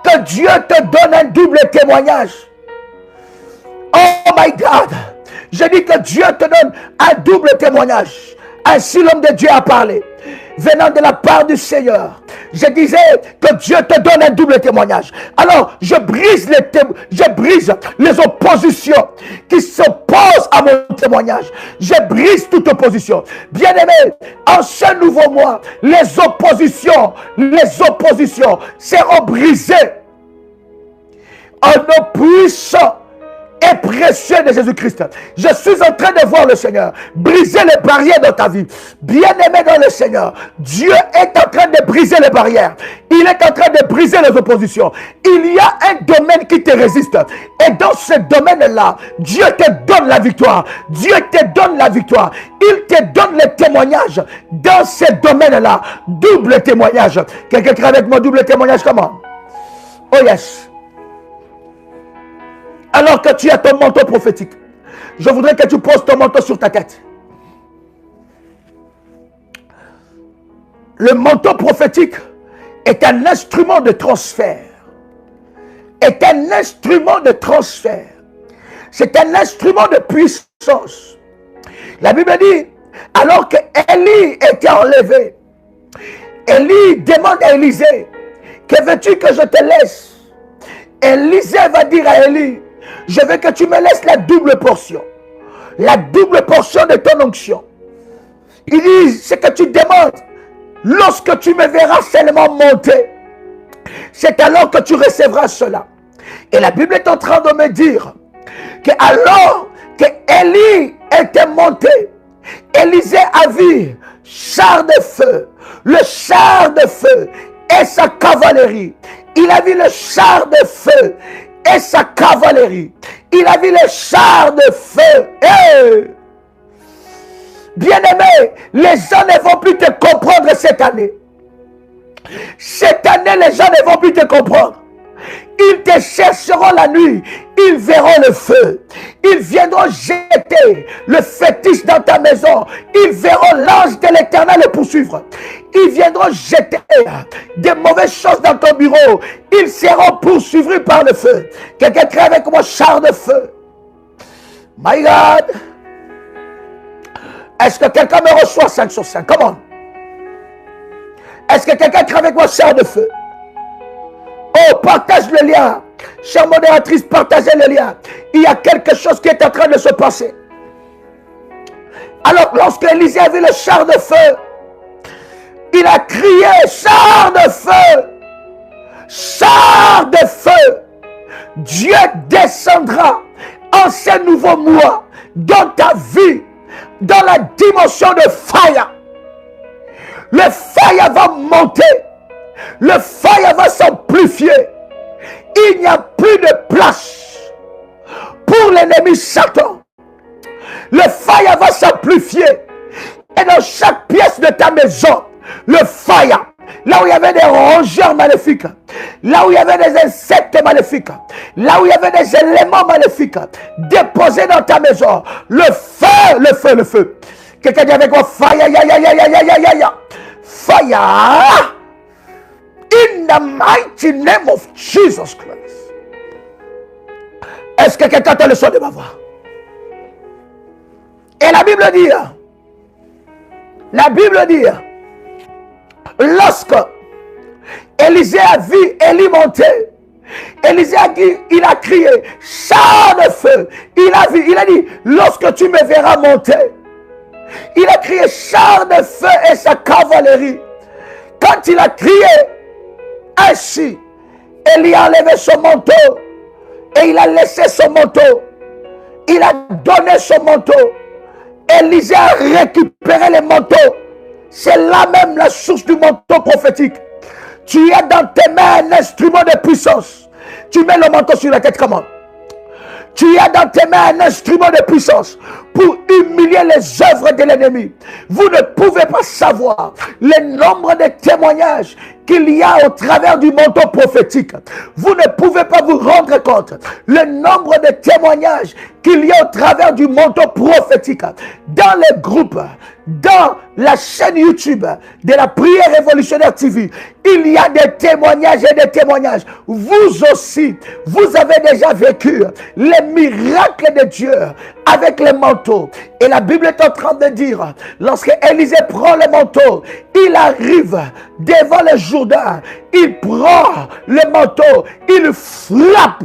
Que Dieu te donne un double témoignage. Oh my God! Je dis que Dieu te donne un double témoignage. Ainsi l'homme de Dieu a parlé, venant de la part du Seigneur. Je disais que Dieu te donne un double témoignage. Alors, je brise les oppositions qui s'opposent à mon témoignage. Je brise toute opposition. Bien-aimé, en ce nouveau mois, les oppositions seront brisées en nom puissant et précieux de Jésus-Christ. Je suis en train de voir le Seigneur briser les barrières dans ta vie. Bien-aimé dans le Seigneur, Dieu est en train de briser les barrières. Il est en train de briser les oppositions. Il y a un domaine qui te résiste. Et dans ce domaine-là, Dieu te donne la victoire. Dieu te donne la victoire. Il te donne les témoignages dans ce domaine-là. Double témoignage. Quelqu'un qui avec moi, double témoignage, comment? Oh yes. Alors que tu as ton manteau prophétique, je voudrais que tu poses ton manteau sur ta tête. Le manteau prophétique est un instrument de transfert. Est un instrument de transfert. C'est un instrument de puissance. La Bible dit, alors que Élie était enlevé, Élie demande à Élisée, que veux-tu que je te laisse? Élisée va dire à Élie, je veux que tu me laisses la double portion. La double portion de ton onction. Il dit, ce que tu demandes, lorsque tu me verras seulement monter, c'est alors que tu recevras cela. Et la Bible est en train de me dire que alors que Élie était monté, Élisée a vu char de feu, le char de feu et sa cavalerie. Il a vu le char de feu et sa cavalerie. Il a vu les chars de feu. Hey! Bien-aimé, les gens ne vont plus te comprendre cette année. Cette année, les gens ne vont plus te comprendre. Ils te chercheront la nuit. Ils verront le feu. Ils viendront jeter le fétiche dans ta maison. Ils verront l'ange de l'Éternel le poursuivre. Ils viendront jeter des mauvaises choses dans ton bureau. Ils seront poursuivis par le feu. Quelqu'un crée avec moi char de feu. My God. Est-ce que quelqu'un me reçoit 5 sur 5? Comment? Est-ce que quelqu'un crée avec moi char de feu? Oh, partage le lien. Chère modératrice, partagez le lien. Il y a quelque chose qui est en train de se passer. Alors, lorsque Élisée a vu le char de feu, il a crié, char de feu, char de feu. Dieu descendra en ce nouveau mois dans ta vie, dans la dimension de fire. Le fire va monter, le fire va s'amplifier. Il n'y a plus de place pour l'ennemi Satan. Le fire va s'amplifier. Et dans chaque pièce de ta maison, le fire, là où il y avait des rongeurs maléfiques, là où il y avait des insectes maléfiques, là où il y avait des éléments maléfiques déposés dans ta maison, le feu, le feu, le feu. Quelqu'un dit avec moi, fire, fire, in the mighty name of Jesus Christ. Est-ce que quelqu'un entend le son de ma voix? Et la Bible dit, lorsque Élisée a vu Élie monter, Élisée il a crié, char de feu. Il a dit, lorsque tu me verras monter, il a crié char de feu et sa cavalerie. Quand il a crié ainsi, Élie a enlevé son manteau et il a laissé son manteau. Il a donné son manteau. Élisée a récupéré les manteaux. C'est là même la source du manteau prophétique. Tu as dans tes mains un instrument de puissance. Tu mets le manteau sur la tête comment? Tu as dans tes mains un instrument de puissance pour humilier les œuvres de l'ennemi. Vous ne pouvez pas savoir le nombre de témoignages qu'il y a au travers du manteau prophétique. Vous ne pouvez pas vous rendre compte le nombre de témoignages qu'il y a au travers du manteau prophétique. Dans les groupes, dans la chaîne YouTube de la prière révolutionnaire TV, il y a des témoignages et des témoignages. Vous aussi, vous avez déjà vécu les miracles de Dieu avec les manteaux. Et la Bible est en train de dire, lorsque Élisée prend le manteau, il arrive devant le Jourdain, il prend le manteau, il frappe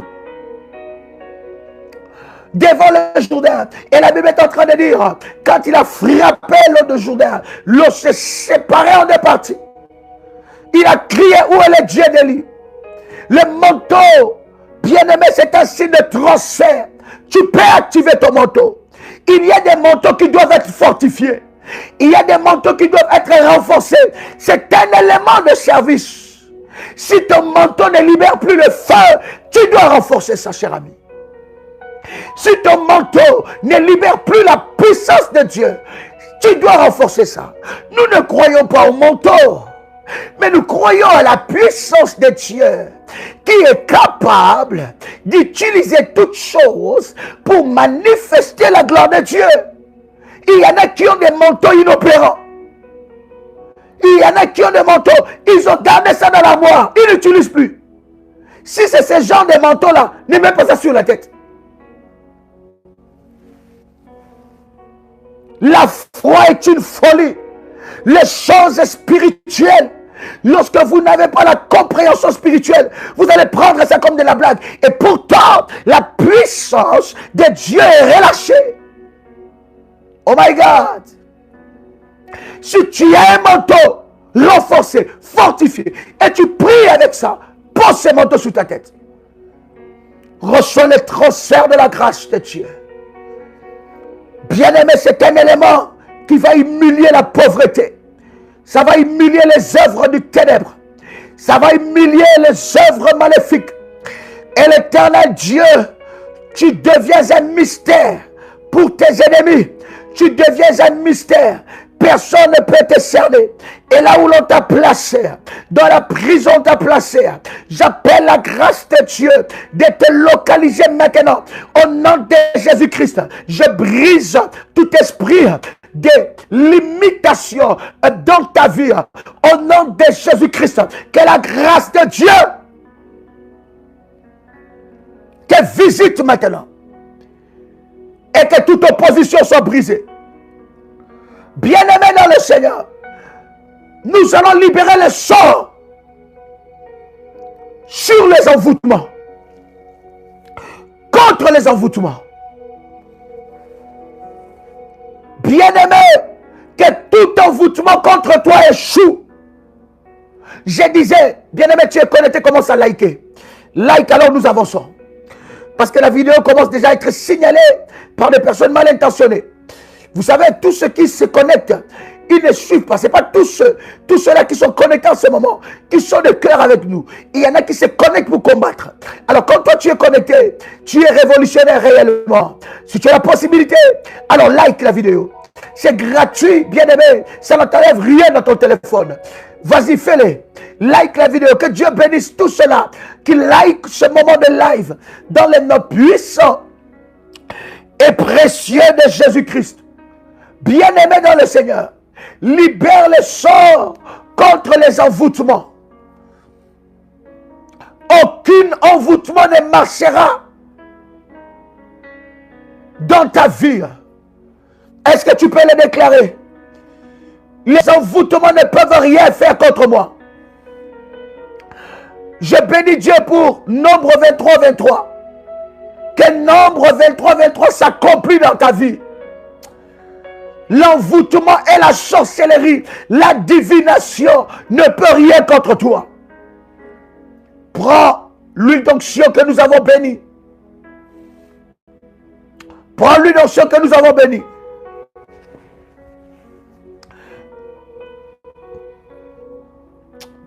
devant le Jourdain. Et la Bible est en train de dire, quand il a frappé l'eau de Jourdain, l'eau s'est séparée en deux parties. Il a crié, où est le Dieu d'Élie? Le manteau, bien-aimé, c'est un signe de transfert. Tu peux activer ton manteau. Il y a des manteaux qui doivent être fortifiés. Il y a des manteaux qui doivent être renforcés. C'est un élément de service. Si ton manteau ne libère plus le feu, tu dois renforcer ça, cher ami. Si ton manteau ne libère plus la puissance de Dieu, tu dois renforcer ça. Nous ne croyons pas au manteau, mais nous croyons à la puissance de Dieu qui est capable d'utiliser toutes choses pour manifester la gloire de Dieu. Il y en a qui ont des manteaux inopérants. Il y en a qui ont des manteaux, ils ont gardé ça dans l'armoire, ils n'utilisent plus. Si c'est ce genre de manteau-là, ne mets pas ça sur la tête. La foi est une folie. Les choses spirituelles, lorsque vous n'avez pas la compréhension spirituelle, vous allez prendre ça comme de la blague. Et pourtant, la puissance de Dieu est relâchée. Oh my God! Si tu as un manteau renforcé, fortifié, et tu pries avec ça, pose ce manteau sur ta tête. Reçois le transfert de la grâce de Dieu. Bien-aimé, c'est un élément qui va humilier la pauvreté. Ça va humilier les œuvres du ténèbre. Ça va humilier les œuvres maléfiques. Et l'Éternel Dieu, tu deviens un mystère pour tes ennemis. Tu deviens un mystère. Personne ne peut te cerner. Et là où l'on t'a placé, dans la prison t'a placé, j'appelle la grâce de Dieu de te localiser maintenant. Au nom de Jésus-Christ, je brise tout esprit de limitation dans ta vie. Au nom de Jésus-Christ, que la grâce de Dieu te visite maintenant. Et que toute opposition soit brisée. Bien-aimés dans le Seigneur, nous allons libérer le sort sur les envoûtements. contre les envoûtements. Bien-aimé, que tout envoûtement contre toi échoue. Je disais, bien-aimé, tu es connecté, commence à liker. Like, alors nous avançons. Parce que la vidéo commence déjà à être signalée par des personnes mal intentionnées. Vous savez, tous ceux qui se connectent, ils ne suivent pas. Ce n'est pas tous ceux-là qui sont connectés en ce moment, qui sont de cœur avec nous. Il y en a qui se connectent pour combattre. Alors quand toi tu es connecté, tu es révolutionnaire réellement. Si tu as la possibilité, alors like la vidéo. C'est gratuit, bien-aimé. Ça ne t'enlève rien dans ton téléphone. Vas-y, fais-le. Like la vidéo. Que Dieu bénisse tous ceux-là qui like ce moment de live dans les noms puissants et précieux de Jésus-Christ. Bien-aimé dans le Seigneur, libère les sorts contre les envoûtements. Aucun envoûtement ne marchera dans ta vie. Est-ce que tu peux le déclarer? Les envoûtements ne peuvent rien faire contre moi. Je bénis Dieu pour Nombre 23, 23. Que Nombre 23, 23 s'accomplit dans ta vie. L'envoûtement et la sorcellerie, la divination ne peut rien contre toi. Prends l'huile d'onction que nous avons bénie. Prends l'huile d'onction que nous avons bénie.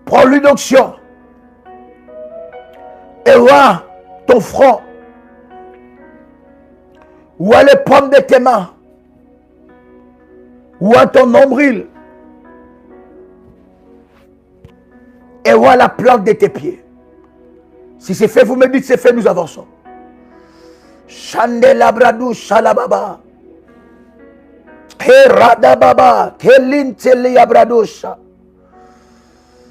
Prends l'huile d'onction. Et vois ton front. Vois les pommes de tes mains. Vois ton nombril. Et vois la plante de tes pieds. Si c'est fait, vous me dites c'est fait, nous avançons. Chandela bradou shalababa. Keradababa. Kelinteli abradosha.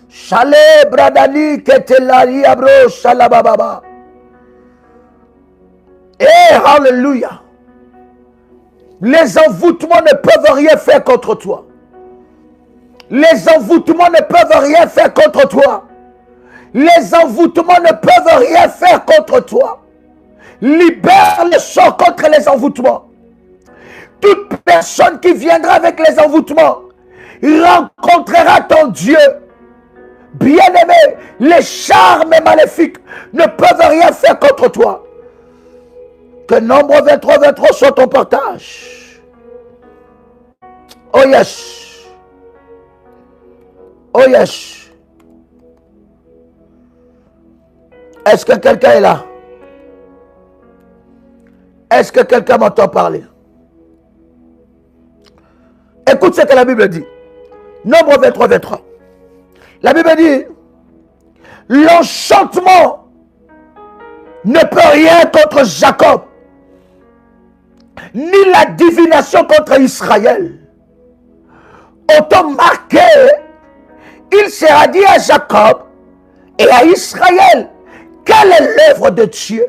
Chale bradani ketelari abro shalababa. Eh, alléluia. Les envoûtements ne peuvent rien faire contre toi. Les envoûtements ne peuvent rien faire contre toi. Les envoûtements ne peuvent rien faire contre toi. Libère le sort contre les envoûtements. Toute personne qui viendra avec les envoûtements rencontrera ton Dieu. Bien-aimé, les charmes maléfiques ne peuvent rien faire contre toi. Que Nombre 23, 23 soit ton partage. Oh yes. Oh yes. Est-ce que quelqu'un est là? Est-ce que quelqu'un m'entend parler? Écoute ce que la Bible dit. Nombre 23, 23. La Bible dit, l'enchantement ne peut rien contre Jacob, ni la divination contre Israël. Autant marqué, il sera dit à Jacob et à Israël, quelle est l'œuvre de Dieu?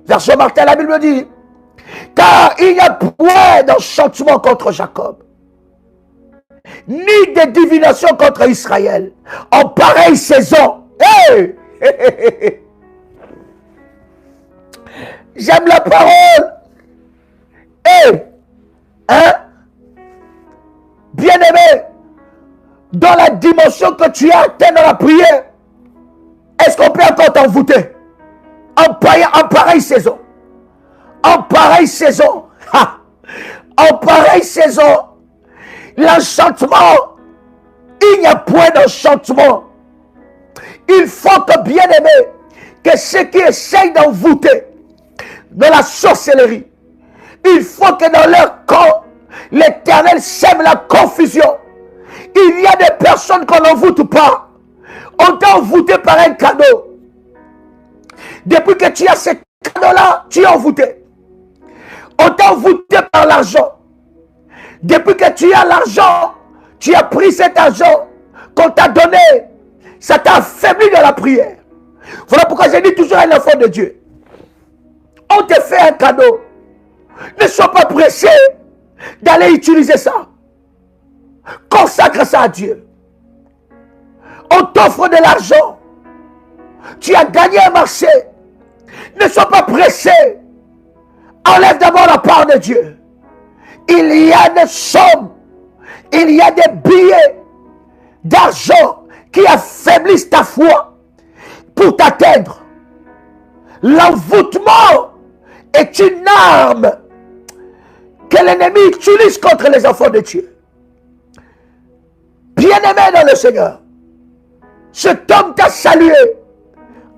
Verset Martin, la Bible dit, car il n'y a point d'enchantement contre Jacob, ni de divination contre Israël en pareille saison. Hey! J'aime la parole. Hey! Hein? Bien-aimé, dans la dimension que tu as atteint dans la prière, est-ce qu'on peut encore t'envoûter? En pareille saison. En pareille saison. Ha! En pareille saison. L'enchantement, il n'y a point d'enchantement. Il faut que, bien aimé, que ceux qui essayent d'envoûter dans la sorcellerie, il faut que dans leur camp, l'Éternel sème la confusion. Il y a des personnes qu'on n'envoûte pas. On t'a envoûté par un cadeau. Depuis que tu as ce cadeau-là, tu es envoûté. On t'a envoûté par l'argent. Depuis que tu as l'argent, tu as pris cet argent qu'on t'a donné. Ça t'a affaibli dans la prière. Voilà pourquoi je dis toujours à l'enfant de Dieu. On te fait un cadeau. Ne sois pas pressé d'aller utiliser ça. Consacre ça à Dieu. On t'offre de l'argent. Tu as gagné un marché. Ne sois pas pressé. Enlève d'abord la part de Dieu. Il y a des sommes, il y a des billets d'argent qui affaiblissent ta foi pour t'atteindre. L'envoûtement est une arme que l'ennemi utilise contre les enfants de Dieu. Bien-aimé dans le Seigneur, cet homme t'a salué.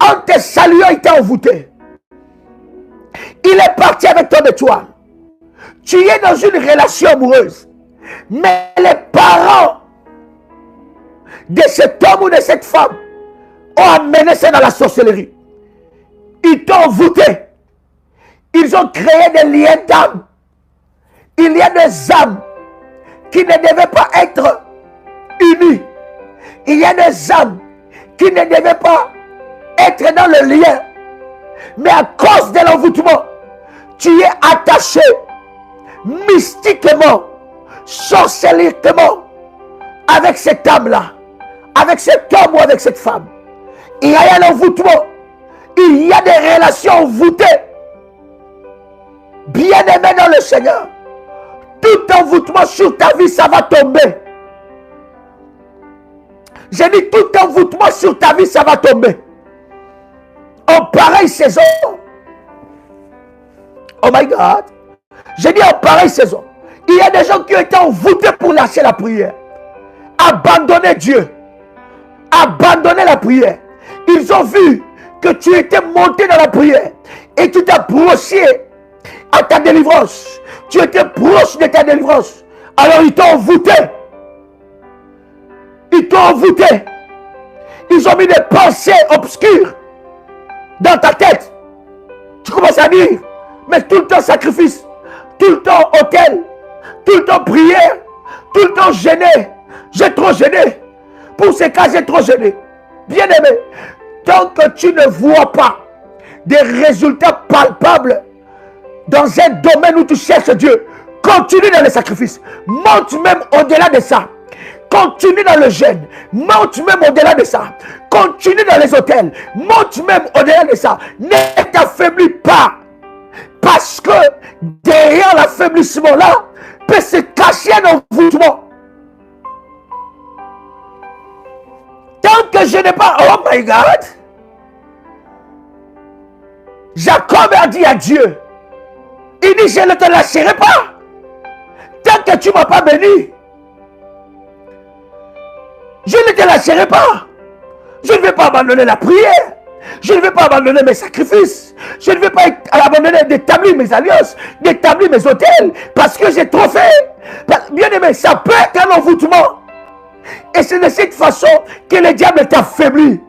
En te saluant, il t'a envoûté. Il est parti avec ton étoile. Tu es dans une relation amoureuse. Mais les parents de cet homme ou de cette femme ont amené ça dans la sorcellerie. Ils t'ont envoûté. Ils ont créé des liens d'âme. Il y a des âmes qui ne devaient pas être unies. Il y a des âmes qui ne devaient pas être dans le lien. Mais à cause de l'envoûtement, tu es attaché mystiquement, sorcelliquement avec cette âme-là, avec cet homme ou avec cette femme. Il y a un envoûtement. Il y a des relations envoûtées. Bien-aimé dans le Seigneur, tout envoûtement sur ta vie, ça va tomber. J'ai dit tout envoûtement sur ta vie, ça va tomber. En pareille saison. Oh my God. J'ai dit en pareille saison. Il y a des gens qui ont été envoûtés pour lâcher la prière. Abandonner Dieu. Abandonner la prière. Ils ont vu que tu étais monté dans la prière. Et tu t'es approché à ta délivrance. Tu étais proche de ta délivrance. Alors ils t'ont envoûté. Ils t'ont envoûté. Ils ont mis des pensées obscures dans ta tête. Tu commences à dire, mais tout le temps sacrifice, tout le temps autel, tout le temps prière, tout le temps gêné. J'ai trop gêné. Pour ces cas, j'ai trop gêné. Bien-aimé, tant que tu ne vois pas des résultats palpables dans un domaine où tu cherches Dieu, continue dans les sacrifices. Monte même au-delà de ça. Continue dans le jeûne. Monte même au-delà de ça. Continue dans les hôtels. Monte même au-delà de ça. Ne t'affaiblis pas. Parce que derrière l'affaiblissement là, peut se cacher un envoûtement. Tant que je n'ai pas... Oh my God! Jacob a dit à Dieu, il dit, je ne te lâcherai pas. Tant que tu ne m'as pas béni, je ne te lâcherai pas. Je ne vais pas abandonner la prière. Je ne vais pas abandonner mes sacrifices. Je ne vais pas abandonner d'établir mes alliances, d'établir mes hôtels, parce que j'ai trop fait. Bien aimé, ça peut être un envoûtement. Et c'est de cette façon que le diable t'affaiblit.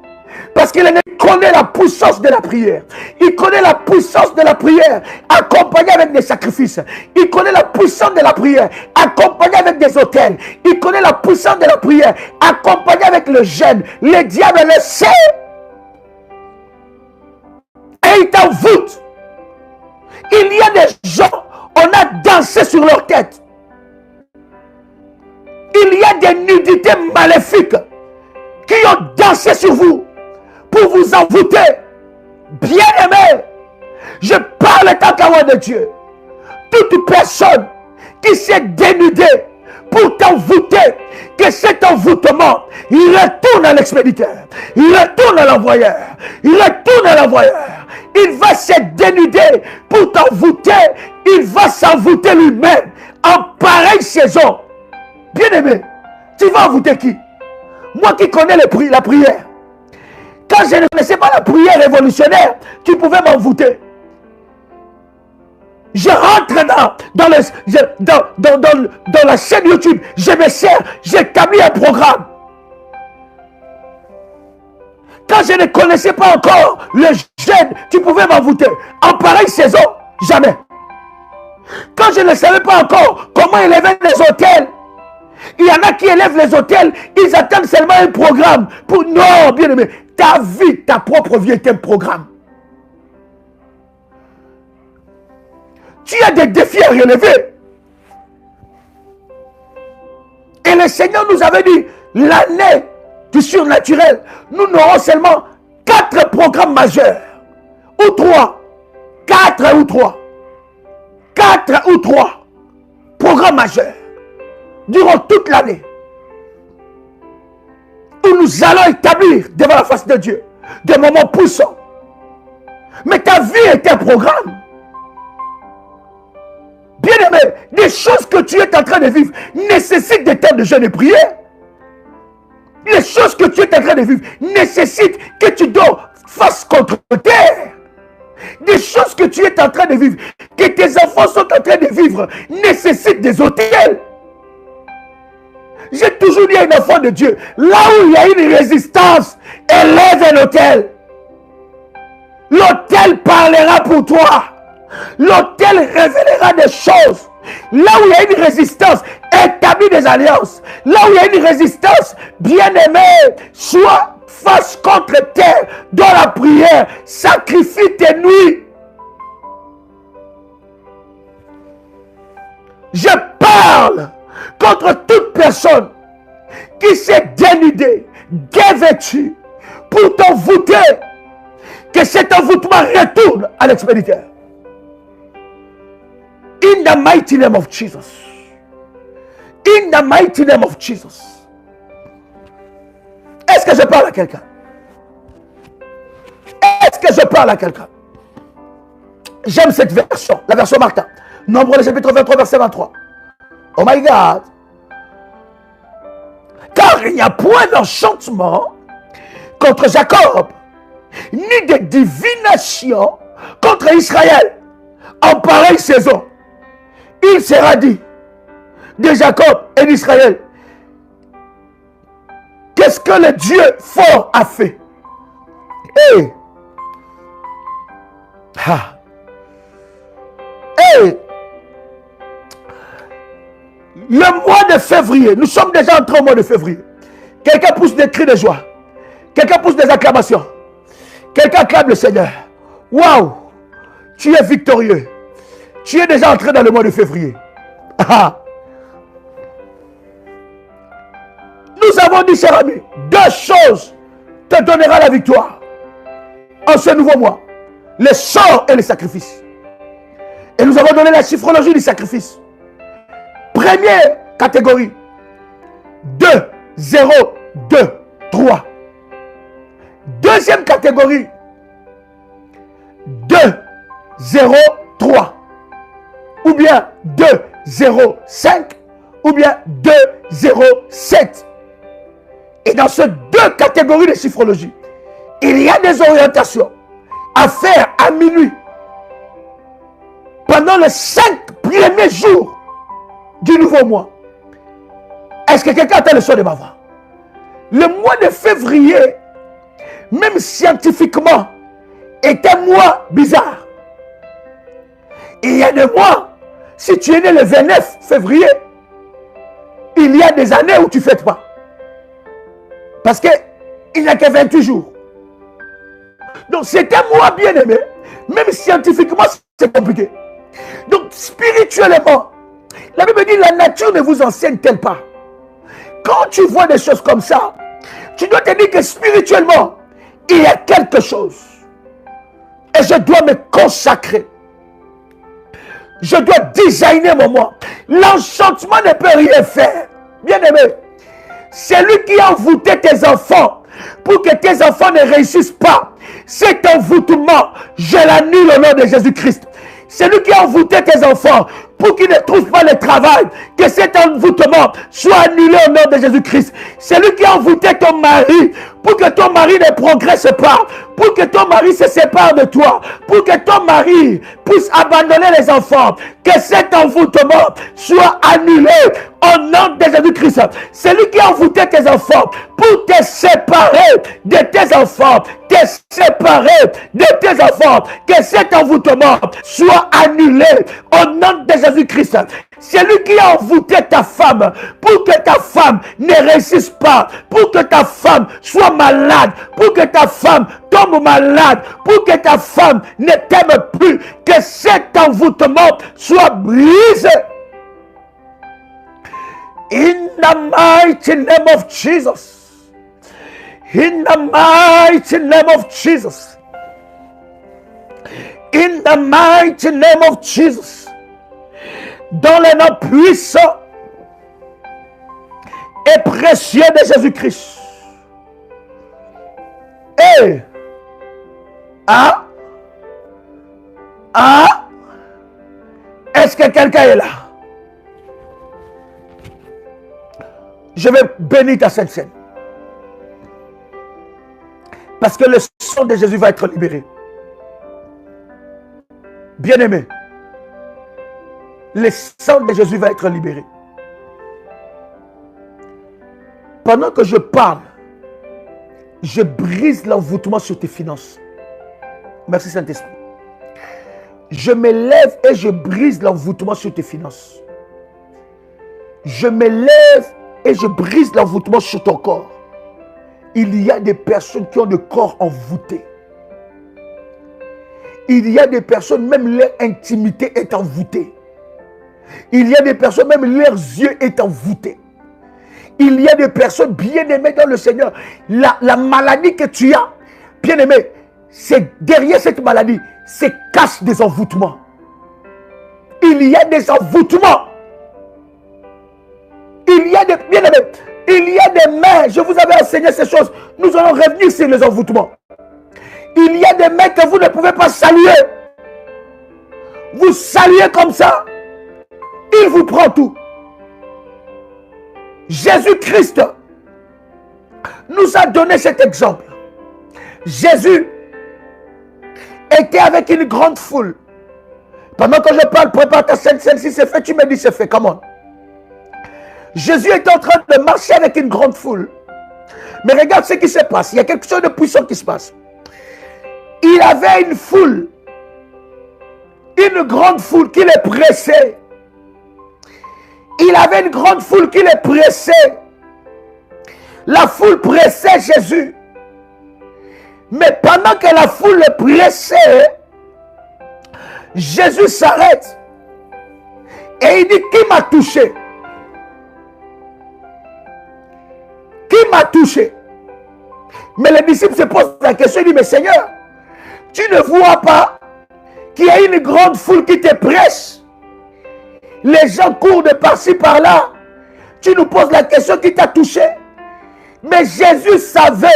Parce qu'il connaît la puissance de la prière. Il connaît la puissance de la prière accompagnée avec des sacrifices. Il connaît la puissance de la prière accompagnée avec des autels. Il connaît la puissance de la prière accompagnée avec le jeûne. Le diable le sait. Et il t'envoûte. Il y a des gens, on a dansé sur leur tête. Il y a des nudités maléfiques qui ont dansé sur vous pour vous envoûter. Bien-aimé, je parle tant qu'à de Dieu. Toute personne qui s'est dénudée pour t'envoûter, que cet envoûtement, il retourne à l'expéditeur, il retourne à l'envoyeur, il retourne à l'envoyeur. Il va se dénuder pour t'envoûter, il va s'envoûter lui-même en pareille saison. Bien-aimé, tu vas envoûter qui? Moi qui connais la prière. Quand je ne connaissais pas la prière révolutionnaire, tu pouvais m'envoûter. Je rentre dans la chaîne YouTube, je me sers, j'établis un programme. Quand je ne connaissais pas encore le jeûne, tu pouvais m'envoûter. En pareille saison, jamais. Quand je ne savais pas encore comment élever les hôtels, il y en a qui élèvent les hôtels, ils attendent seulement un programme. Non, bien aimé, ta vie, ta propre vie est un programme. Tu as des défis à relever. Et le Seigneur nous avait dit, l'année du surnaturel, nous n'aurons seulement 4 programmes majeurs. Ou 3. 4 ou 3. 4 ou 3 programmes majeurs durant toute l'année où nous allons établir devant la face de Dieu des moments puissants. Mais ta vie est un programme. Bien-aimé, des choses que tu es en train de vivre nécessitent des temps de jeûne et prière. Les choses que tu es en train de vivre nécessitent que tu dors face contre terre. Des choses que tu es en train de vivre, que tes enfants sont en train de vivre, nécessitent des hôtels. J'ai toujours dit à un enfant de Dieu, là où il y a une résistance, élève un hôtel. L'hôtel parlera pour toi. L'hôtel révélera des choses. Là où il y a une résistance, établis des alliances. Là où il y a une résistance, bien-aimé, sois face contre terre dans la prière. Sacrifie tes nuits. Je parle contre toute personne qui s'est dénudée, dévêtue pour t'envoûter. Que cet envoûtement retourne à l'expéditeur. In the mighty name of Jesus. In the mighty name of Jesus. Est-ce que je parle à quelqu'un? Est-ce que je parle à quelqu'un? J'aime cette version, la version Martin. Nombre le chapitre 23, verset 23. Oh my God. Car il n'y a point d'enchantement contre Jacob, ni de divination contre Israël en pareille saison. Il sera dit de Jacob et d'Israël, qu'est-ce que le Dieu fort a fait? Hey. Hey. Le mois de février, nous sommes déjà entrés au mois de février. Quelqu'un pousse des cris de joie. Quelqu'un pousse des acclamations. Quelqu'un acclame le Seigneur. Waouh! Tu es victorieux. Tu es déjà entré dans le mois de février. Nous avons dit, cher ami, 2 choses te donnera la victoire en ce nouveau mois. Les sorts et les sacrifices. Et nous avons donné la chiffrologie du sacrifice. Première catégorie. 2, 0, 2, 3. Deuxième catégorie. 2, 0, 3. Ou bien 2, 0, 5. Ou bien 2, 0, 7. Et dans ces 2 catégories de chiffrologie, il y a des orientations à faire à minuit. Pendant les 5 premiers jours du nouveau mois. Est-ce que quelqu'un attend le son de ma voix? Le mois de février, même scientifiquement, est un mois bizarre. Il y a des mois, si tu es né le 29 février, il y a des années où tu ne fêtes pas. Parce qu'il n'y a que 28 jours. Donc c'est un mois bien aimé. Même scientifiquement, c'est compliqué. Donc spirituellement, la Bible dit la nature ne vous enseigne-t-elle pas? Quand tu vois des choses comme ça, tu dois te dire que spirituellement, il y a quelque chose. Et je dois me consacrer. Je dois designer mon mois. L'enchantement ne peut rien faire. Bien aimé, c'est lui qui a envoûté tes enfants pour que tes enfants ne réussissent pas. Cet envoûtement, je l'annule au nom de Jésus-Christ. C'est lui qui a envoûté tes enfants pour qu'ils ne trouvent pas le travail. Que cet envoûtement soit annulé au nom de Jésus-Christ. C'est lui qui a envoûté ton mari pour que ton mari ne progresse pas. Pour que ton mari se sépare de toi. Pour que ton mari puisse abandonner les enfants. Que cet envoûtement soit annulé au nom de Jésus-Christ. C'est lui qui a envoûté tes enfants pour te séparer de tes enfants. Te séparer de tes enfants. Que cet envoûtement soit annulé au nom de Jésus-Christ. C'est lui qui a envoûté ta femme pour que ta femme ne réussisse pas, pour que ta femme soit malade, pour que ta femme tombe malade, pour que ta femme ne t'aime plus. Que cet envoûtement soit brisé. In the mighty name of Jesus. In the mighty name of Jesus. In the mighty name of Jesus. Dans le nom puissant et précieux de Jésus-Christ. Et est-ce que quelqu'un est là? Je vais bénir ta sainte scène. Parce que le sang de Jésus va être libéré. Bien-aimé, le sang de Jésus va être libéré. Pendant que je parle, je brise l'envoûtement sur tes finances. Merci Saint-Esprit. Je me lève et je brise l'envoûtement sur tes finances. Je me lève et je brise l'envoûtement sur ton corps. Il y a des personnes qui ont le corps envoûté. Il y a des personnes, même leur intimité est envoûtée. Il y a des personnes, même leurs yeux est envoûtés. Il y a des personnes bien-aimées dans le Seigneur. La maladie que tu as, bien-aimé, c'est derrière cette maladie, c'est cache des envoûtements. Il y a des envoûtements. Il y a des, bien-aimés, il y a des mains. Je vous avais enseigné ces choses. Nous allons revenir sur les envoûtements. Il y a des mains que vous ne pouvez pas saluer. Vous saluez comme ça, il vous prend tout. Jésus-Christ nous a donné cet exemple. Jésus était avec une grande foule. Pendant que je parle, prépare ta scène, celle-ci c'est fait, tu me dis c'est fait, come on. Jésus était en train de marcher avec une grande foule. Mais regarde ce qui se passe, il y a quelque chose de puissant qui se passe. Il avait une foule, une grande foule qui les pressait. Il avait une grande foule qui les pressait. La foule pressait Jésus. Mais pendant que la foule le pressait, Jésus s'arrête. Et il dit, qui m'a touché? Qui m'a touché? Mais les disciples se posent la question, ils disent, mais Seigneur, tu ne vois pas qu'il y a une grande foule qui te presse? Les gens courent de par-ci par-là. Tu nous poses la question qui t'a touché. Mais Jésus savait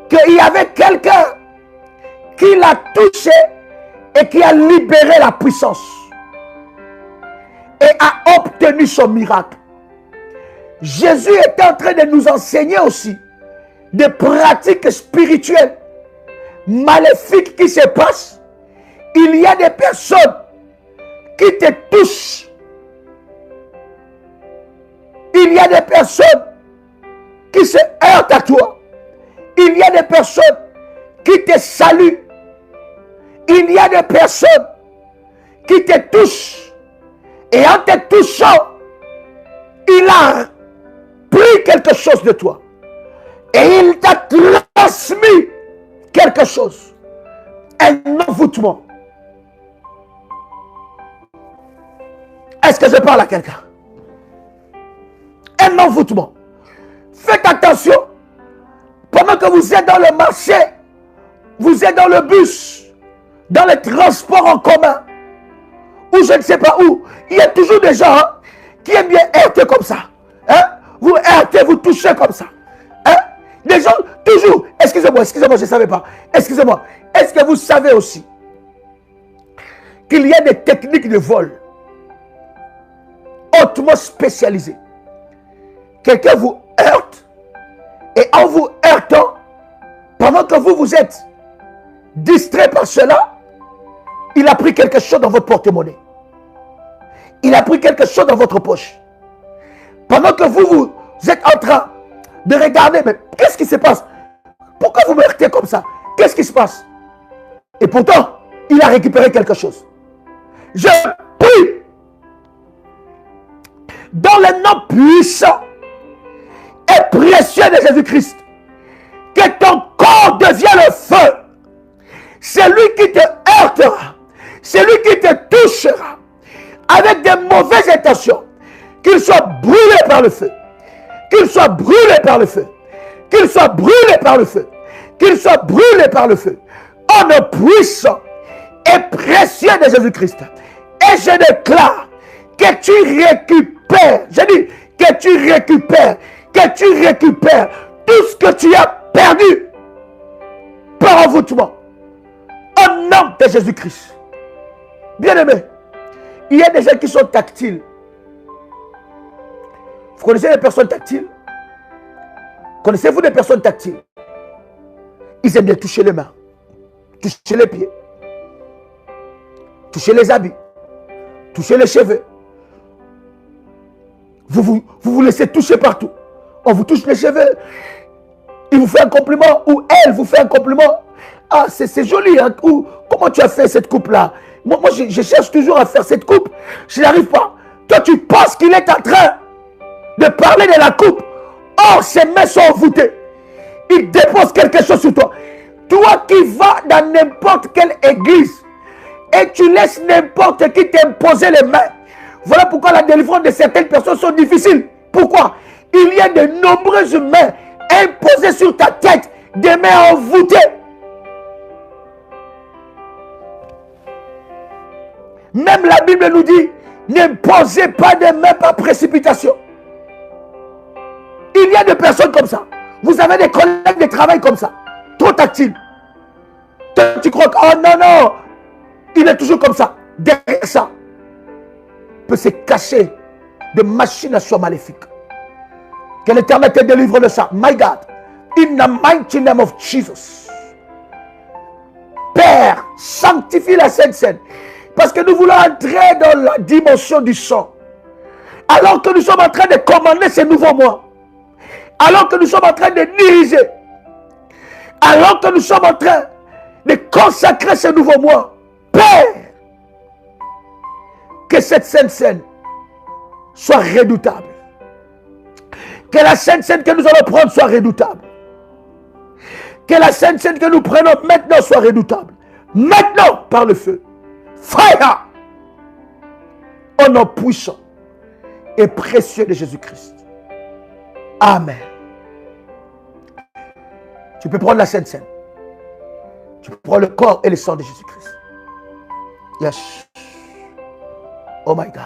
qu'il y avait quelqu'un qui l'a touché et qui a libéré la puissance et a obtenu son miracle. Jésus était en train de nous enseigner aussi des pratiques spirituelles maléfiques qui se passent. Il y a des personnes qui te touchent. Il y a des personnes qui se heurtent à toi. Il y a des personnes qui te saluent. Il y a des personnes qui te touchent. Et en te touchant, il a pris quelque chose de toi. Et il t'a transmis quelque chose. Un envoûtement. Est-ce que je parle à quelqu'un? Un envoûtement. Faites attention. Pendant que vous êtes dans le marché, vous êtes dans le bus, dans les transports en commun, ou je ne sais pas où, il y a toujours des gens qui aiment bien heurter comme ça. Hein? Vous heurtez, vous touchez comme ça. Hein? Des gens, toujours, excusez-moi, je ne savais pas. Excusez-moi, est-ce que vous savez aussi qu'il y a des techniques de vol hautement spécialisées? Quelqu'un vous heurte et en vous heurtant, pendant que vous êtes distrait par cela, il a pris quelque chose dans votre porte-monnaie. Il a pris quelque chose dans votre poche. Pendant que vous êtes en train de regarder, mais qu'est-ce qui se passe? Pourquoi vous me heurtez comme ça? Qu'est-ce qui se passe? Et pourtant, il a récupéré quelque chose. Je prie dans le nom puissant et précieux de Jésus-Christ que ton corps devienne le feu. Celui qui te heurtera, celui qui te touchera avec des mauvaises intentions, qu'il soit brûlé par le feu, qu'il soit brûlé par le feu, qu'il soit brûlé par le feu, qu'il soit brûlé par le feu. En nom puissant et précieux de Jésus-Christ. Et je déclare que tu récupères, je dis que tu récupères tout ce que tu as perdu par envoûtement. Au nom de Jésus-Christ. Bien-aimé, il y a des gens qui sont tactiles. Vous connaissez les personnes tactiles? Connaissez-vous des personnes tactiles? Ils aiment bien toucher les mains, toucher les pieds, toucher les habits, toucher les cheveux. Vous laissez toucher partout. On vous touche les cheveux. Il vous fait un compliment ou elle vous fait un compliment. Ah, c'est joli. Hein? Ou, comment tu as fait cette coupe-là? Moi je cherche toujours à faire cette coupe. Je n'arrive pas. Toi, tu penses qu'il est en train de parler de la coupe. Or, ses mains sont envoûtées. Il dépose quelque chose sur toi. Toi qui vas dans n'importe quelle église et tu laisses n'importe qui t'imposer les mains. Voilà pourquoi la délivrance de certaines personnes sont difficiles. Pourquoi? Il y a de nombreuses mains imposées sur ta tête, des mains envoûtées. Même la Bible nous dit, n'imposez pas des mains par précipitation. Il y a des personnes comme ça. Vous avez des collègues de travail comme ça. Trop tactiles. Tu crois que, oh non, non, il est toujours comme ça. Derrière ça, peut se cacher de machinations maléfiques. Que l'Éternel te délivre de ça. My God, in the mighty name of Jesus. Père, sanctifie la Sainte Seine. Parce que nous voulons entrer dans la dimension du sang. Alors que nous sommes en train de commander ces nouveaux mois. Alors que nous sommes en train de diriger. Alors que nous sommes en train de consacrer ces nouveaux mois. Père, que cette Sainte Seine soit redoutable. Que la Sainte Seine que nous allons prendre soit redoutable. Que la Sainte Seine que nous prenons maintenant soit redoutable. Maintenant, par le feu. Fire! Au nom puissant et précieux de Jésus-Christ. Amen. Tu peux prendre la Sainte Seine. Tu peux prendre le corps et le sang de Jésus-Christ. Yes. Oh my God.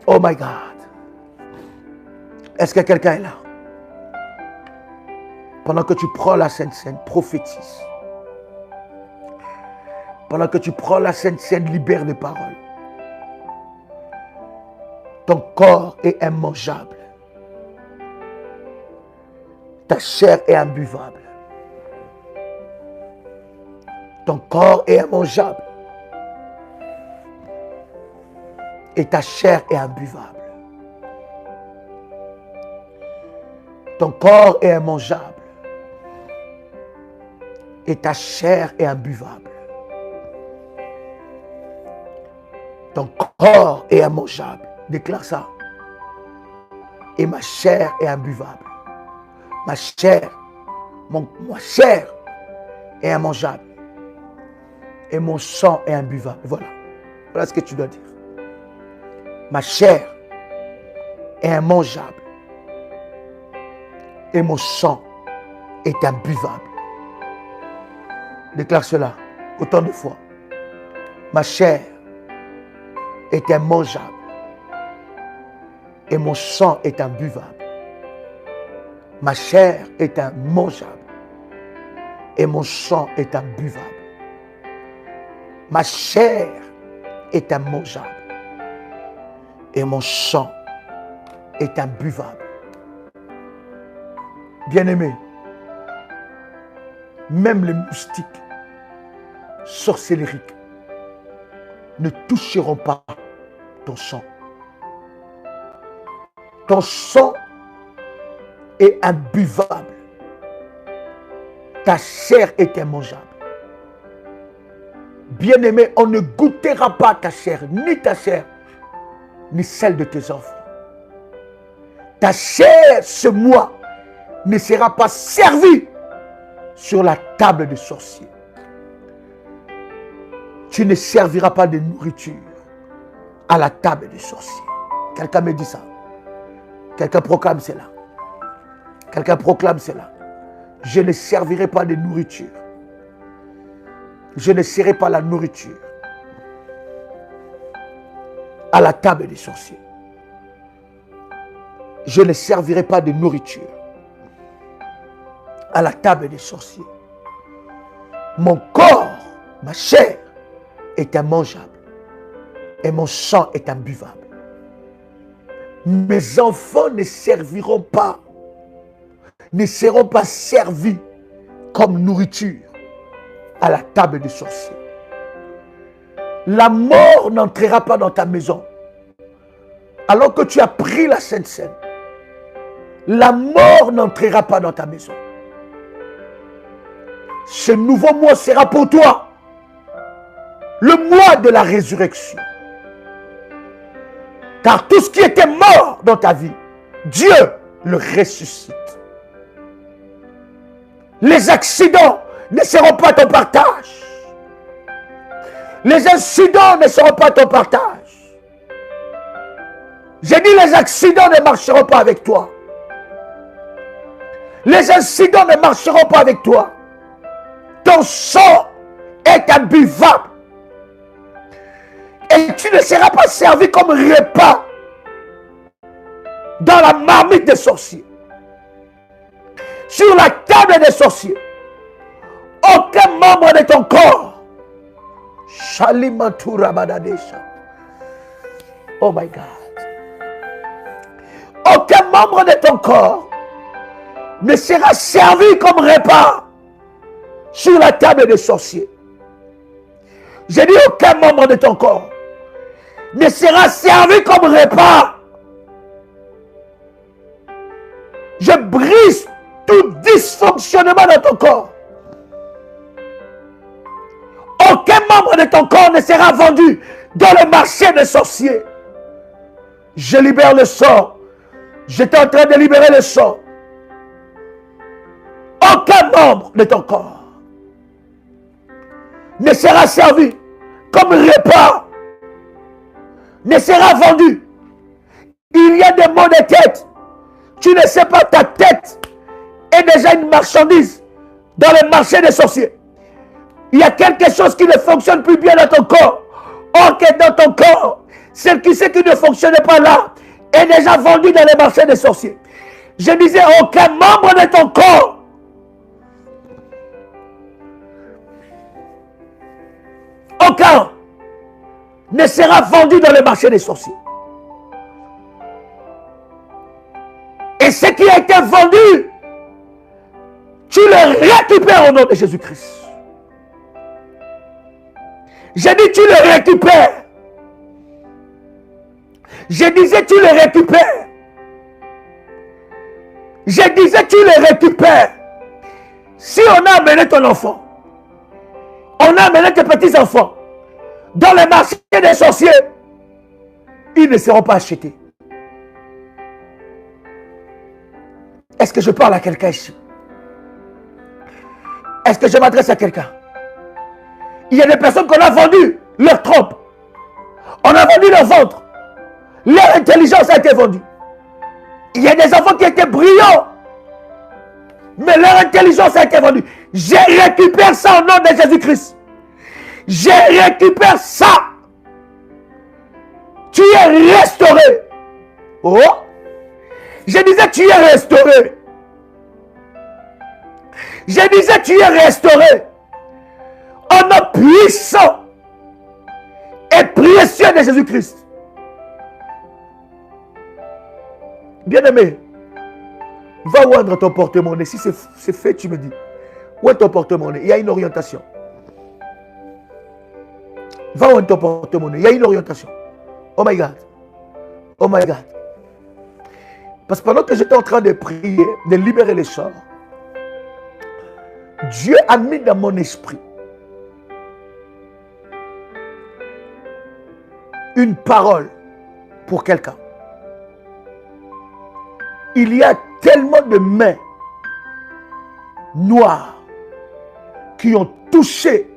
Oh my God. Est-ce que quelqu'un est là? Pendant que tu prends la Sainte Seine, prophétise. Pendant que tu prends la Sainte Seine, libère les paroles. Ton corps est immangeable. Ta chair est imbuvable. Ton corps est immangeable. Et ta chair est imbuvable. Ton corps est immangeable. Et ta chair est imbuvable. Ton corps est immangeable. Déclare ça. Et ma chair est imbuvable. Ma chair est immangeable. Et mon sang est imbuvable. Voilà. Voilà ce que tu dois dire. Ma chair est immangeable. Et mon sang est imbuvable. Déclare cela autant de fois. Ma chair est immangeable. Et mon sang est imbuvable. Ma chair est immangeable. Et mon sang est imbuvable. Ma chair est immangeable. Et mon sang est imbuvable. Bien-aimé, même les moustiques sorcellériques ne toucheront pas ton sang. Ton sang est imbuvable. Ta chair est immangeable. Bien-aimé, on ne goûtera pas ta chair, ni celle de tes enfants. Ta chair, ce mois, ne sera pas servie sur la table de sorciers. Tu ne serviras pas de nourriture à la table des sorciers. Quelqu'un me dit ça. Quelqu'un proclame cela. Quelqu'un proclame cela. Je ne servirai pas de nourriture. Je ne serai pas la nourriture à la table des sorciers. Je ne servirai pas de nourriture à la table des sorciers. Mon corps, ma chair est immangeable et mon sang est imbuvable. Mes enfants ne seront pas servis comme nourriture à la table des sorciers. La mort n'entrera pas dans ta maison alors que tu as pris la Sainte Seine. La mort n'entrera pas dans ta maison. Ce nouveau mois sera pour toi le mois de la résurrection. Car tout ce qui était mort dans ta vie, Dieu le ressuscite. Les accidents ne seront pas ton partage. Les incidents ne seront pas ton partage. J'ai dit les accidents ne marcheront pas avec toi. Les incidents ne marcheront pas avec toi. Ton sang est imbuvable. Et tu ne seras pas servi comme repas dans la marmite des sorciers. Sur la table des sorciers. Aucun membre de ton corps. Oh my God. Aucun membre de ton corps ne sera servi comme repas sur la table des sorciers. J'ai dit aucun membre de ton corps ne sera servi comme repas. Je brise tout dysfonctionnement dans ton corps. Aucun membre de ton corps ne sera vendu dans le marché des sorciers. Je libère le sort. J'étais en train de libérer le sort. Aucun membre de ton corps ne sera servi comme repas, ne sera vendu. Il y a des maux de tête. Tu ne sais pas, ta tête est déjà une marchandise dans le marché des sorciers. Il y a quelque chose qui ne fonctionne plus bien dans ton corps. Or que dans ton corps, ce qui ne fonctionnait pas là est déjà vendu dans les marchés des sorciers. Je disais, aucun membre de ton corps aucun ne sera vendu dans le marché des sorciers. Et ce qui a été vendu, tu le récupères au nom de Jésus-Christ. J'ai dit tu le récupères. Je disais tu le récupères. Je disais tu le récupères. Si on a amené ton enfant, on a amené tes petits-enfants dans le marché des sorciers, ils ne seront pas achetés. Est-ce que je parle à quelqu'un ici? Est-ce que je m'adresse à quelqu'un? Il y a des personnes qu'on a vendues leur trompe. On a vendu leur ventre. Leur intelligence a été vendue. Il y a des enfants qui étaient brillants, mais leur intelligence a été vendue. Je récupère ça au nom de Jésus-Christ. Je récupère ça. Tu es restauré. Oh. Je disais tu es restauré. Je disais tu es restauré. En nom puissant et précieux de Jésus-Christ. Bien-aimé, va oindre ton porte-monnaie. Si c'est fait, tu me dis. Où est ton porte-monnaie? Il y a une orientation. Va oindre ton porte-monnaie. Il y a une orientation. Oh my God. Oh my God. Parce que pendant que j'étais en train de prier, de libérer les sorts, Dieu a mis dans mon esprit une parole pour quelqu'un. Il y a tellement de mains noires qui ont touché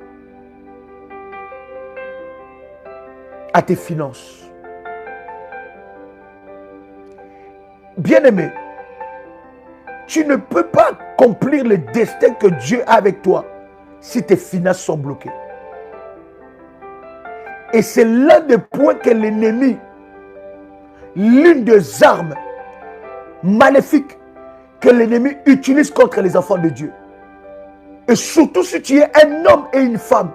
à tes finances. Bien-aimé, tu ne peux pas accomplir le destin que Dieu a avec toi si tes finances sont bloquées. Et c'est l'un des points que l'ennemi, l'une des armes maléfiques que l'ennemi utilise contre les enfants de Dieu. Et surtout si tu es un homme et une femme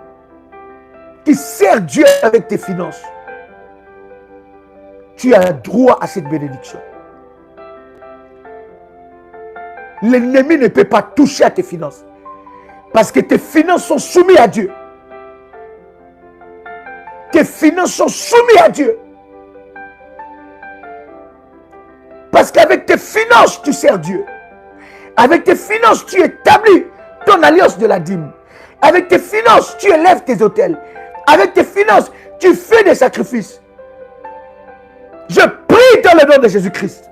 qui sert Dieu avec tes finances, tu as droit à cette bénédiction. L'ennemi ne peut pas toucher à tes finances parce que tes finances sont soumises à Dieu. Tes finances sont soumises à Dieu. Parce qu'avec tes finances, tu sers Dieu. Avec tes finances, tu établis ton alliance de la dîme. Avec tes finances, tu élèves tes autels. Avec tes finances, tu fais des sacrifices. Je prie dans le nom de Jésus-Christ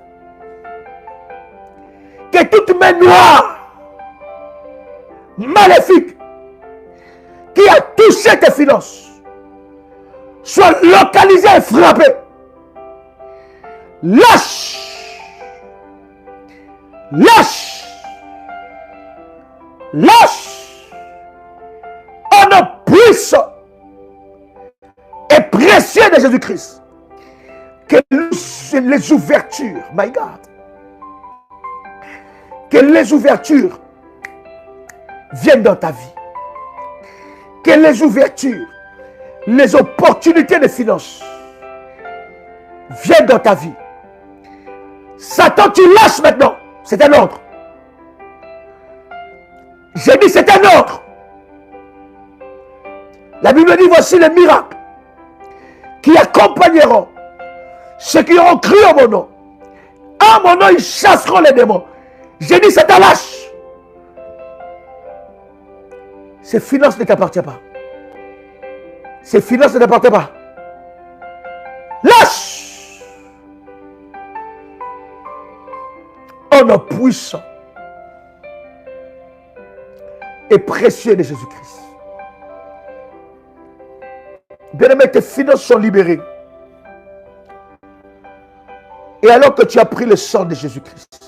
que toute main noire, maléfique, qui a touché tes finances, soit localisée et frappée. Lâche! Lâche! Lâche! Au nom puissant et précieux de Jésus-Christ, que les ouvertures, my God, que les ouvertures viennent dans ta vie. Que les ouvertures, les opportunités de finances viennent dans ta vie. Satan, tu lâches maintenant. C'est un ordre. J'ai dit c'est un ordre. La Bible dit voici les miracles qui accompagneront ceux qui auront cru en mon nom. En mon nom, ils chasseront les démons. J'ai dit c'est un lâche. Ces finances ne t'appartiennent pas. Ces finances ne t'appartiennent pas. Lâche. Au nom puissant et précieux de Jésus-Christ. Bien-aimé, tes finances sont libérées. Et alors que tu as pris le sang de Jésus-Christ,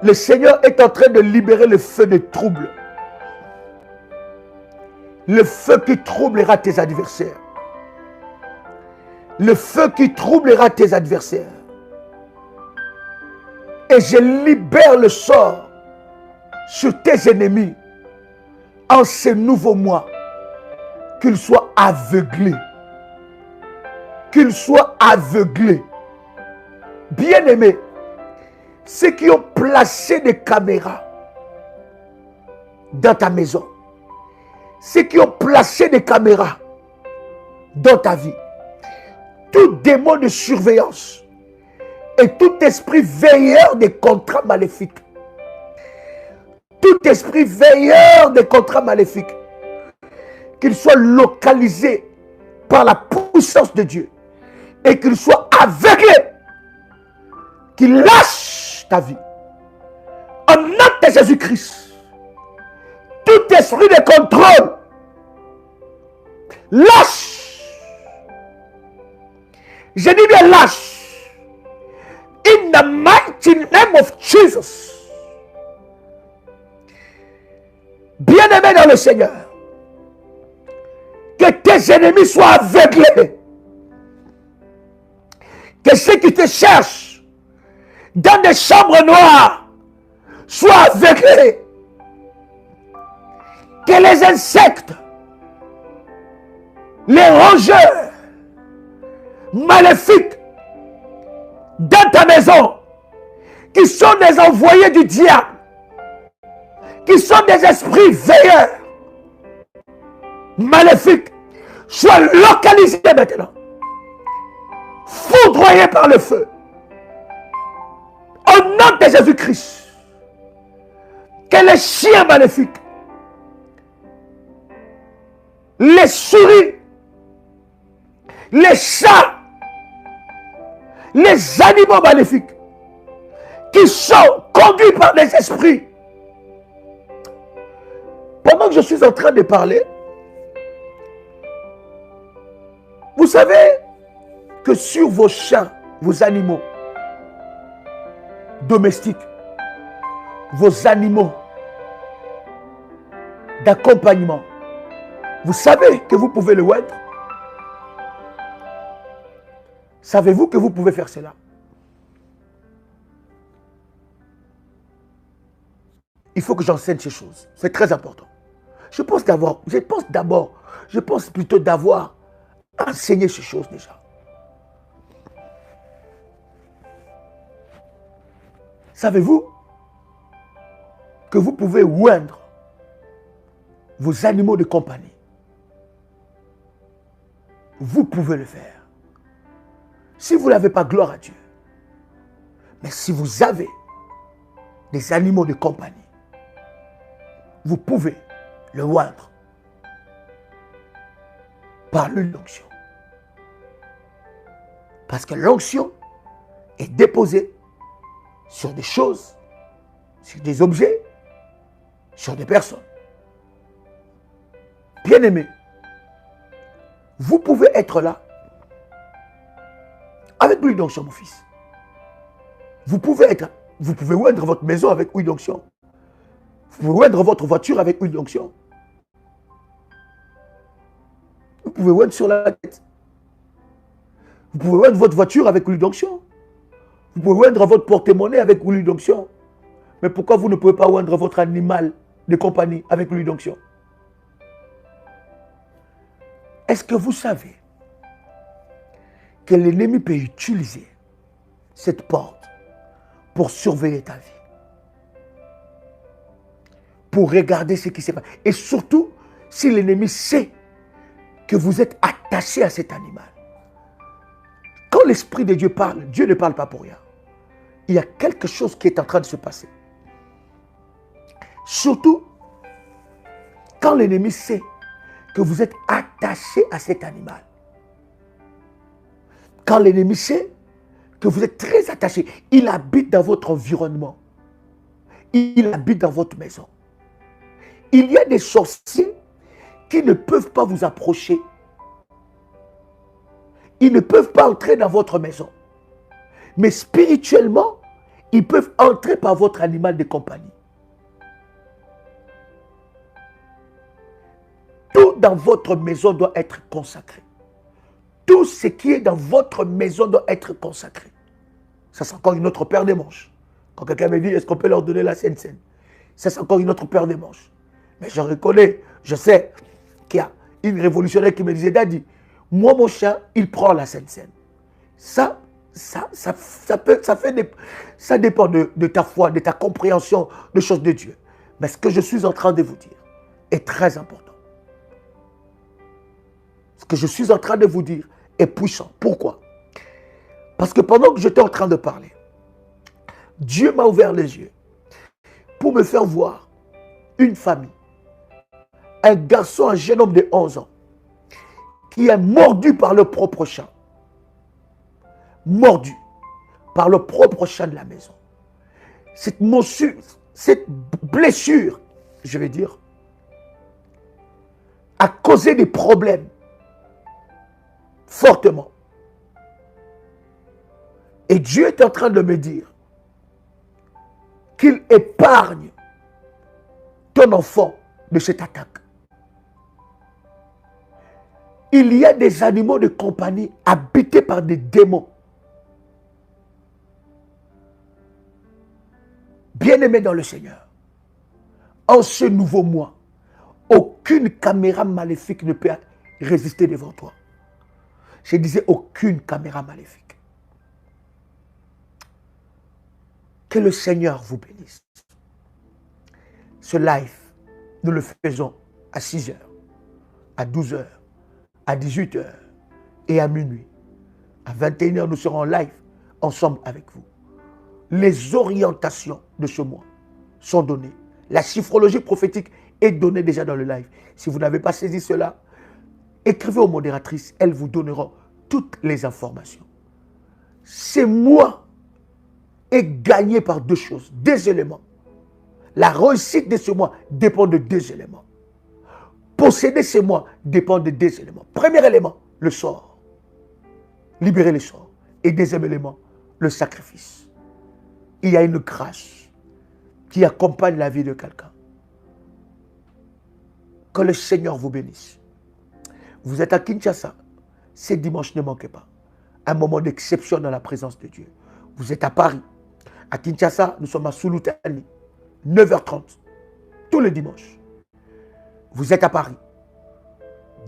le Seigneur est en train de libérer le feu des troubles. Le feu qui troublera tes adversaires. Le feu qui troublera tes adversaires. Et je libère le sort sur tes ennemis en ce nouveau mois. Qu'ils soient aveuglés. Qu'ils soient aveuglés. Bien-aimés, ceux qui ont placé des caméras dans ta maison, ceux qui ont placé des caméras dans ta vie, tout démon de surveillance et tout esprit veilleur des contrats maléfiques, tout esprit veilleur des contrats maléfiques, qu'il soit localisé par la puissance de Dieu et qu'il soit aveuglé, qu'il lâche ta vie. En nom de Jésus-Christ, tout esprit de contrôle, lâche. Je dis bien lâche. In the mighty name of Jesus. Bien-aimé dans le Seigneur, que tes ennemis soient aveuglés. Que ceux qui te cherchent dans des chambres noires soient aveuglés. Que les insectes, les rongeurs maléfiques dans ta maison, qui sont des envoyés du diable, qui sont des esprits veilleurs maléfiques, soient localisés maintenant, foudroyés par le feu. Au nom de Jésus-Christ, que les chiens maléfiques, les souris, les chats, les animaux maléfiques qui sont conduits par des esprits. Pendant que je suis en train de parler, vous savez, que sur vos chiens, vos animaux domestiques, vos animaux d'accompagnement, vous savez que vous pouvez le oindre? Savez-vous que vous pouvez faire cela? Il faut que j'enseigne ces choses. C'est très important. Je pense plutôt d'avoir enseigné ces choses déjà. Savez-vous que vous pouvez oindre vos animaux de compagnie? Vous pouvez le faire. Si vous n'avez pas, gloire à Dieu. Mais si vous avez des animaux de compagnie, vous pouvez le oindre par l'huile d'onction. Parce que l'onction est déposée sur des choses, sur des objets, sur des personnes. Bien-aimés, vous pouvez être là avec l'huile d'onction, mon fils. Vous pouvez oindre votre maison avec huile d'onction. Vous pouvez oindre votre voiture avec huile d'onction. Vous pouvez oindre sur la tête. Vous pouvez oindre votre voiture avec l'huile d'onction. Vous pouvez oindre votre porte-monnaie avec l'huile d'onction. Mais pourquoi vous ne pouvez pas oindre votre animal de compagnie avec l'huile d'onction? Est-ce que vous savez que l'ennemi peut utiliser cette porte pour surveiller ta vie? Pour regarder ce qui se passe. Et surtout, si l'ennemi sait que vous êtes attaché à cet animal. Quand l'Esprit de Dieu parle, Dieu ne parle pas pour rien. Il y a quelque chose qui est en train de se passer. Surtout, quand l'ennemi sait que vous êtes attaché à cet animal. Quand l'ennemi sait que vous êtes très attaché, il habite dans votre environnement. Il habite dans votre maison. Il y a des sorciers qui ne peuvent pas vous approcher. Ils ne peuvent pas entrer dans votre maison. Mais spirituellement, ils peuvent entrer par votre animal de compagnie. Tout dans votre maison doit être consacré. Tout ce qui est dans votre maison doit être consacré. Ça, c'est encore une autre paire de manches. Quand quelqu'un me dit, est-ce qu'on peut leur donner la Sainte Seine? Ça, c'est encore une autre paire de manches. Mais je reconnais, je sais qu'il y a une révolutionnaire qui me disait, Daddy, moi, mon chien, il prend la Sainte Seine. Ça dépend de ta foi, de ta compréhension des choses de Dieu. Mais ce que je suis en train de vous dire est très important. Ce que je suis en train de vous dire est puissant. Pourquoi? Parce que pendant que j'étais en train de parler, Dieu m'a ouvert les yeux pour me faire voir une famille, un garçon, un jeune homme de 11 ans, qui est mordu par le propre chat. Mordu par le propre chat de la maison. Cette blessure, je vais dire, a causé des problèmes fortement. Et Dieu est en train de me dire qu'il épargne ton enfant de cette attaque. Il y a des animaux de compagnie habités par des démons. Bien-aimés dans le Seigneur, en ce nouveau mois, aucune caméra maléfique ne peut résister devant toi. Je disais aucune caméra maléfique. Que le Seigneur vous bénisse. Ce live, nous le faisons à 6 heures, à 12 heures, à 18 heures et à minuit. À 21 heures, nous serons en live ensemble avec vous. Les orientations de ce mois sont données. La chiffrologie prophétique est donnée déjà dans le live. Si vous n'avez pas saisi cela, écrivez aux modératrices, elles vous donneront toutes les informations. Ce mois est gagné par deux choses, deux éléments. La réussite de ce mois dépend de deux éléments. Posséder ce mois dépend de deux éléments. Premier élément, le sort. libérer les sorts. Et deuxième élément, le sacrifice. Il y a une grâce qui accompagne la vie de quelqu'un. Que le Seigneur vous bénisse. Vous êtes à Kinshasa. Ce dimanche, ne manquez pas. Un moment d'exception dans la présence de Dieu. Vous êtes à Paris. À Kinshasa, nous sommes à Sulutani. 9h30. Tous les dimanches. Vous êtes à Paris.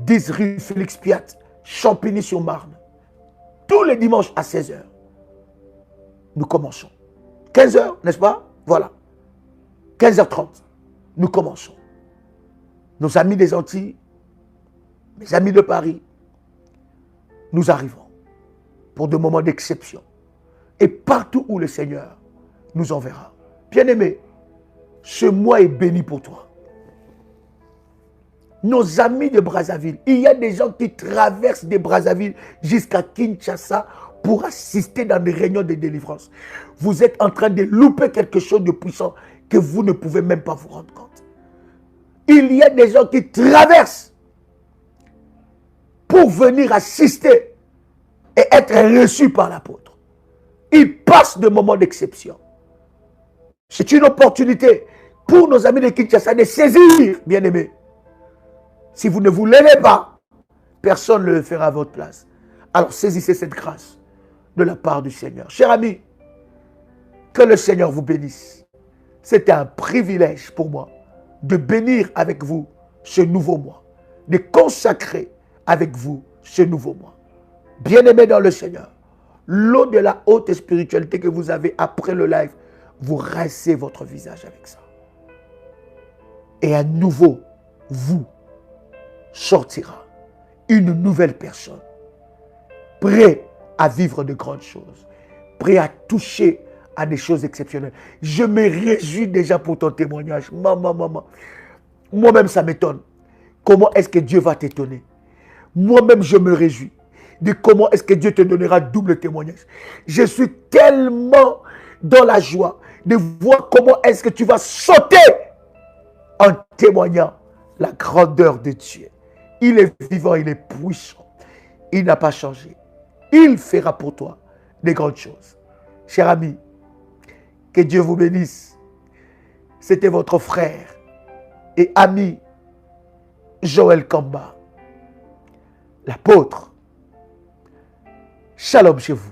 10 rue Félix Piat, Champigny-sur-Marne. Tous les dimanches à 16h. Nous commençons. 15h, n'est-ce pas? Voilà. 15h30. Nous commençons. Nos amis des Antilles, mes amis de Paris, nous arrivons pour des moments d'exception. Et partout où le Seigneur nous enverra. Bien-aimé, ce mois est béni pour toi. Nos amis de Brazzaville, il y a des gens qui traversent de Brazzaville jusqu'à Kinshasa pour assister dans des réunions de délivrance. Vous êtes en train de louper quelque chose de puissant que vous ne pouvez même pas vous rendre compte. Il y a des gens qui traversent pour venir assister et être reçus par l'apôtre. Ils passent de moments d'exception. C'est une opportunité pour nos amis de Kinshasa de saisir, bien-aimés. Si vous ne vous levez pas, personne ne le fera à votre place. Alors saisissez cette grâce de la part du Seigneur. Chers amis, que le Seigneur vous bénisse. C'était un privilège pour moi de bénir avec vous ce nouveau mois, de consacrer avec vous ce nouveau mois. Bien-aimés dans le Seigneur, l'eau de la haute spiritualité que vous avez après le live, vous rincez votre visage avec ça. Et à nouveau, vous sortira une nouvelle personne, prêt à vivre de grandes choses, prêt à toucher à des choses exceptionnelles. Je me réjouis déjà pour ton témoignage. Maman. Moi-même, ça m'étonne. Comment est-ce que Dieu va t'étonner? Moi-même, je me réjouis de comment est-ce que Dieu te donnera double témoignage. Je suis tellement dans la joie de voir comment est-ce que tu vas sauter en témoignant la grandeur de Dieu. Il est vivant, il est puissant. Il n'a pas changé. Il fera pour toi des grandes choses. Cher ami, que Dieu vous bénisse. C'était votre frère et ami Joël Kamba, l'apôtre. Shalom chez vous.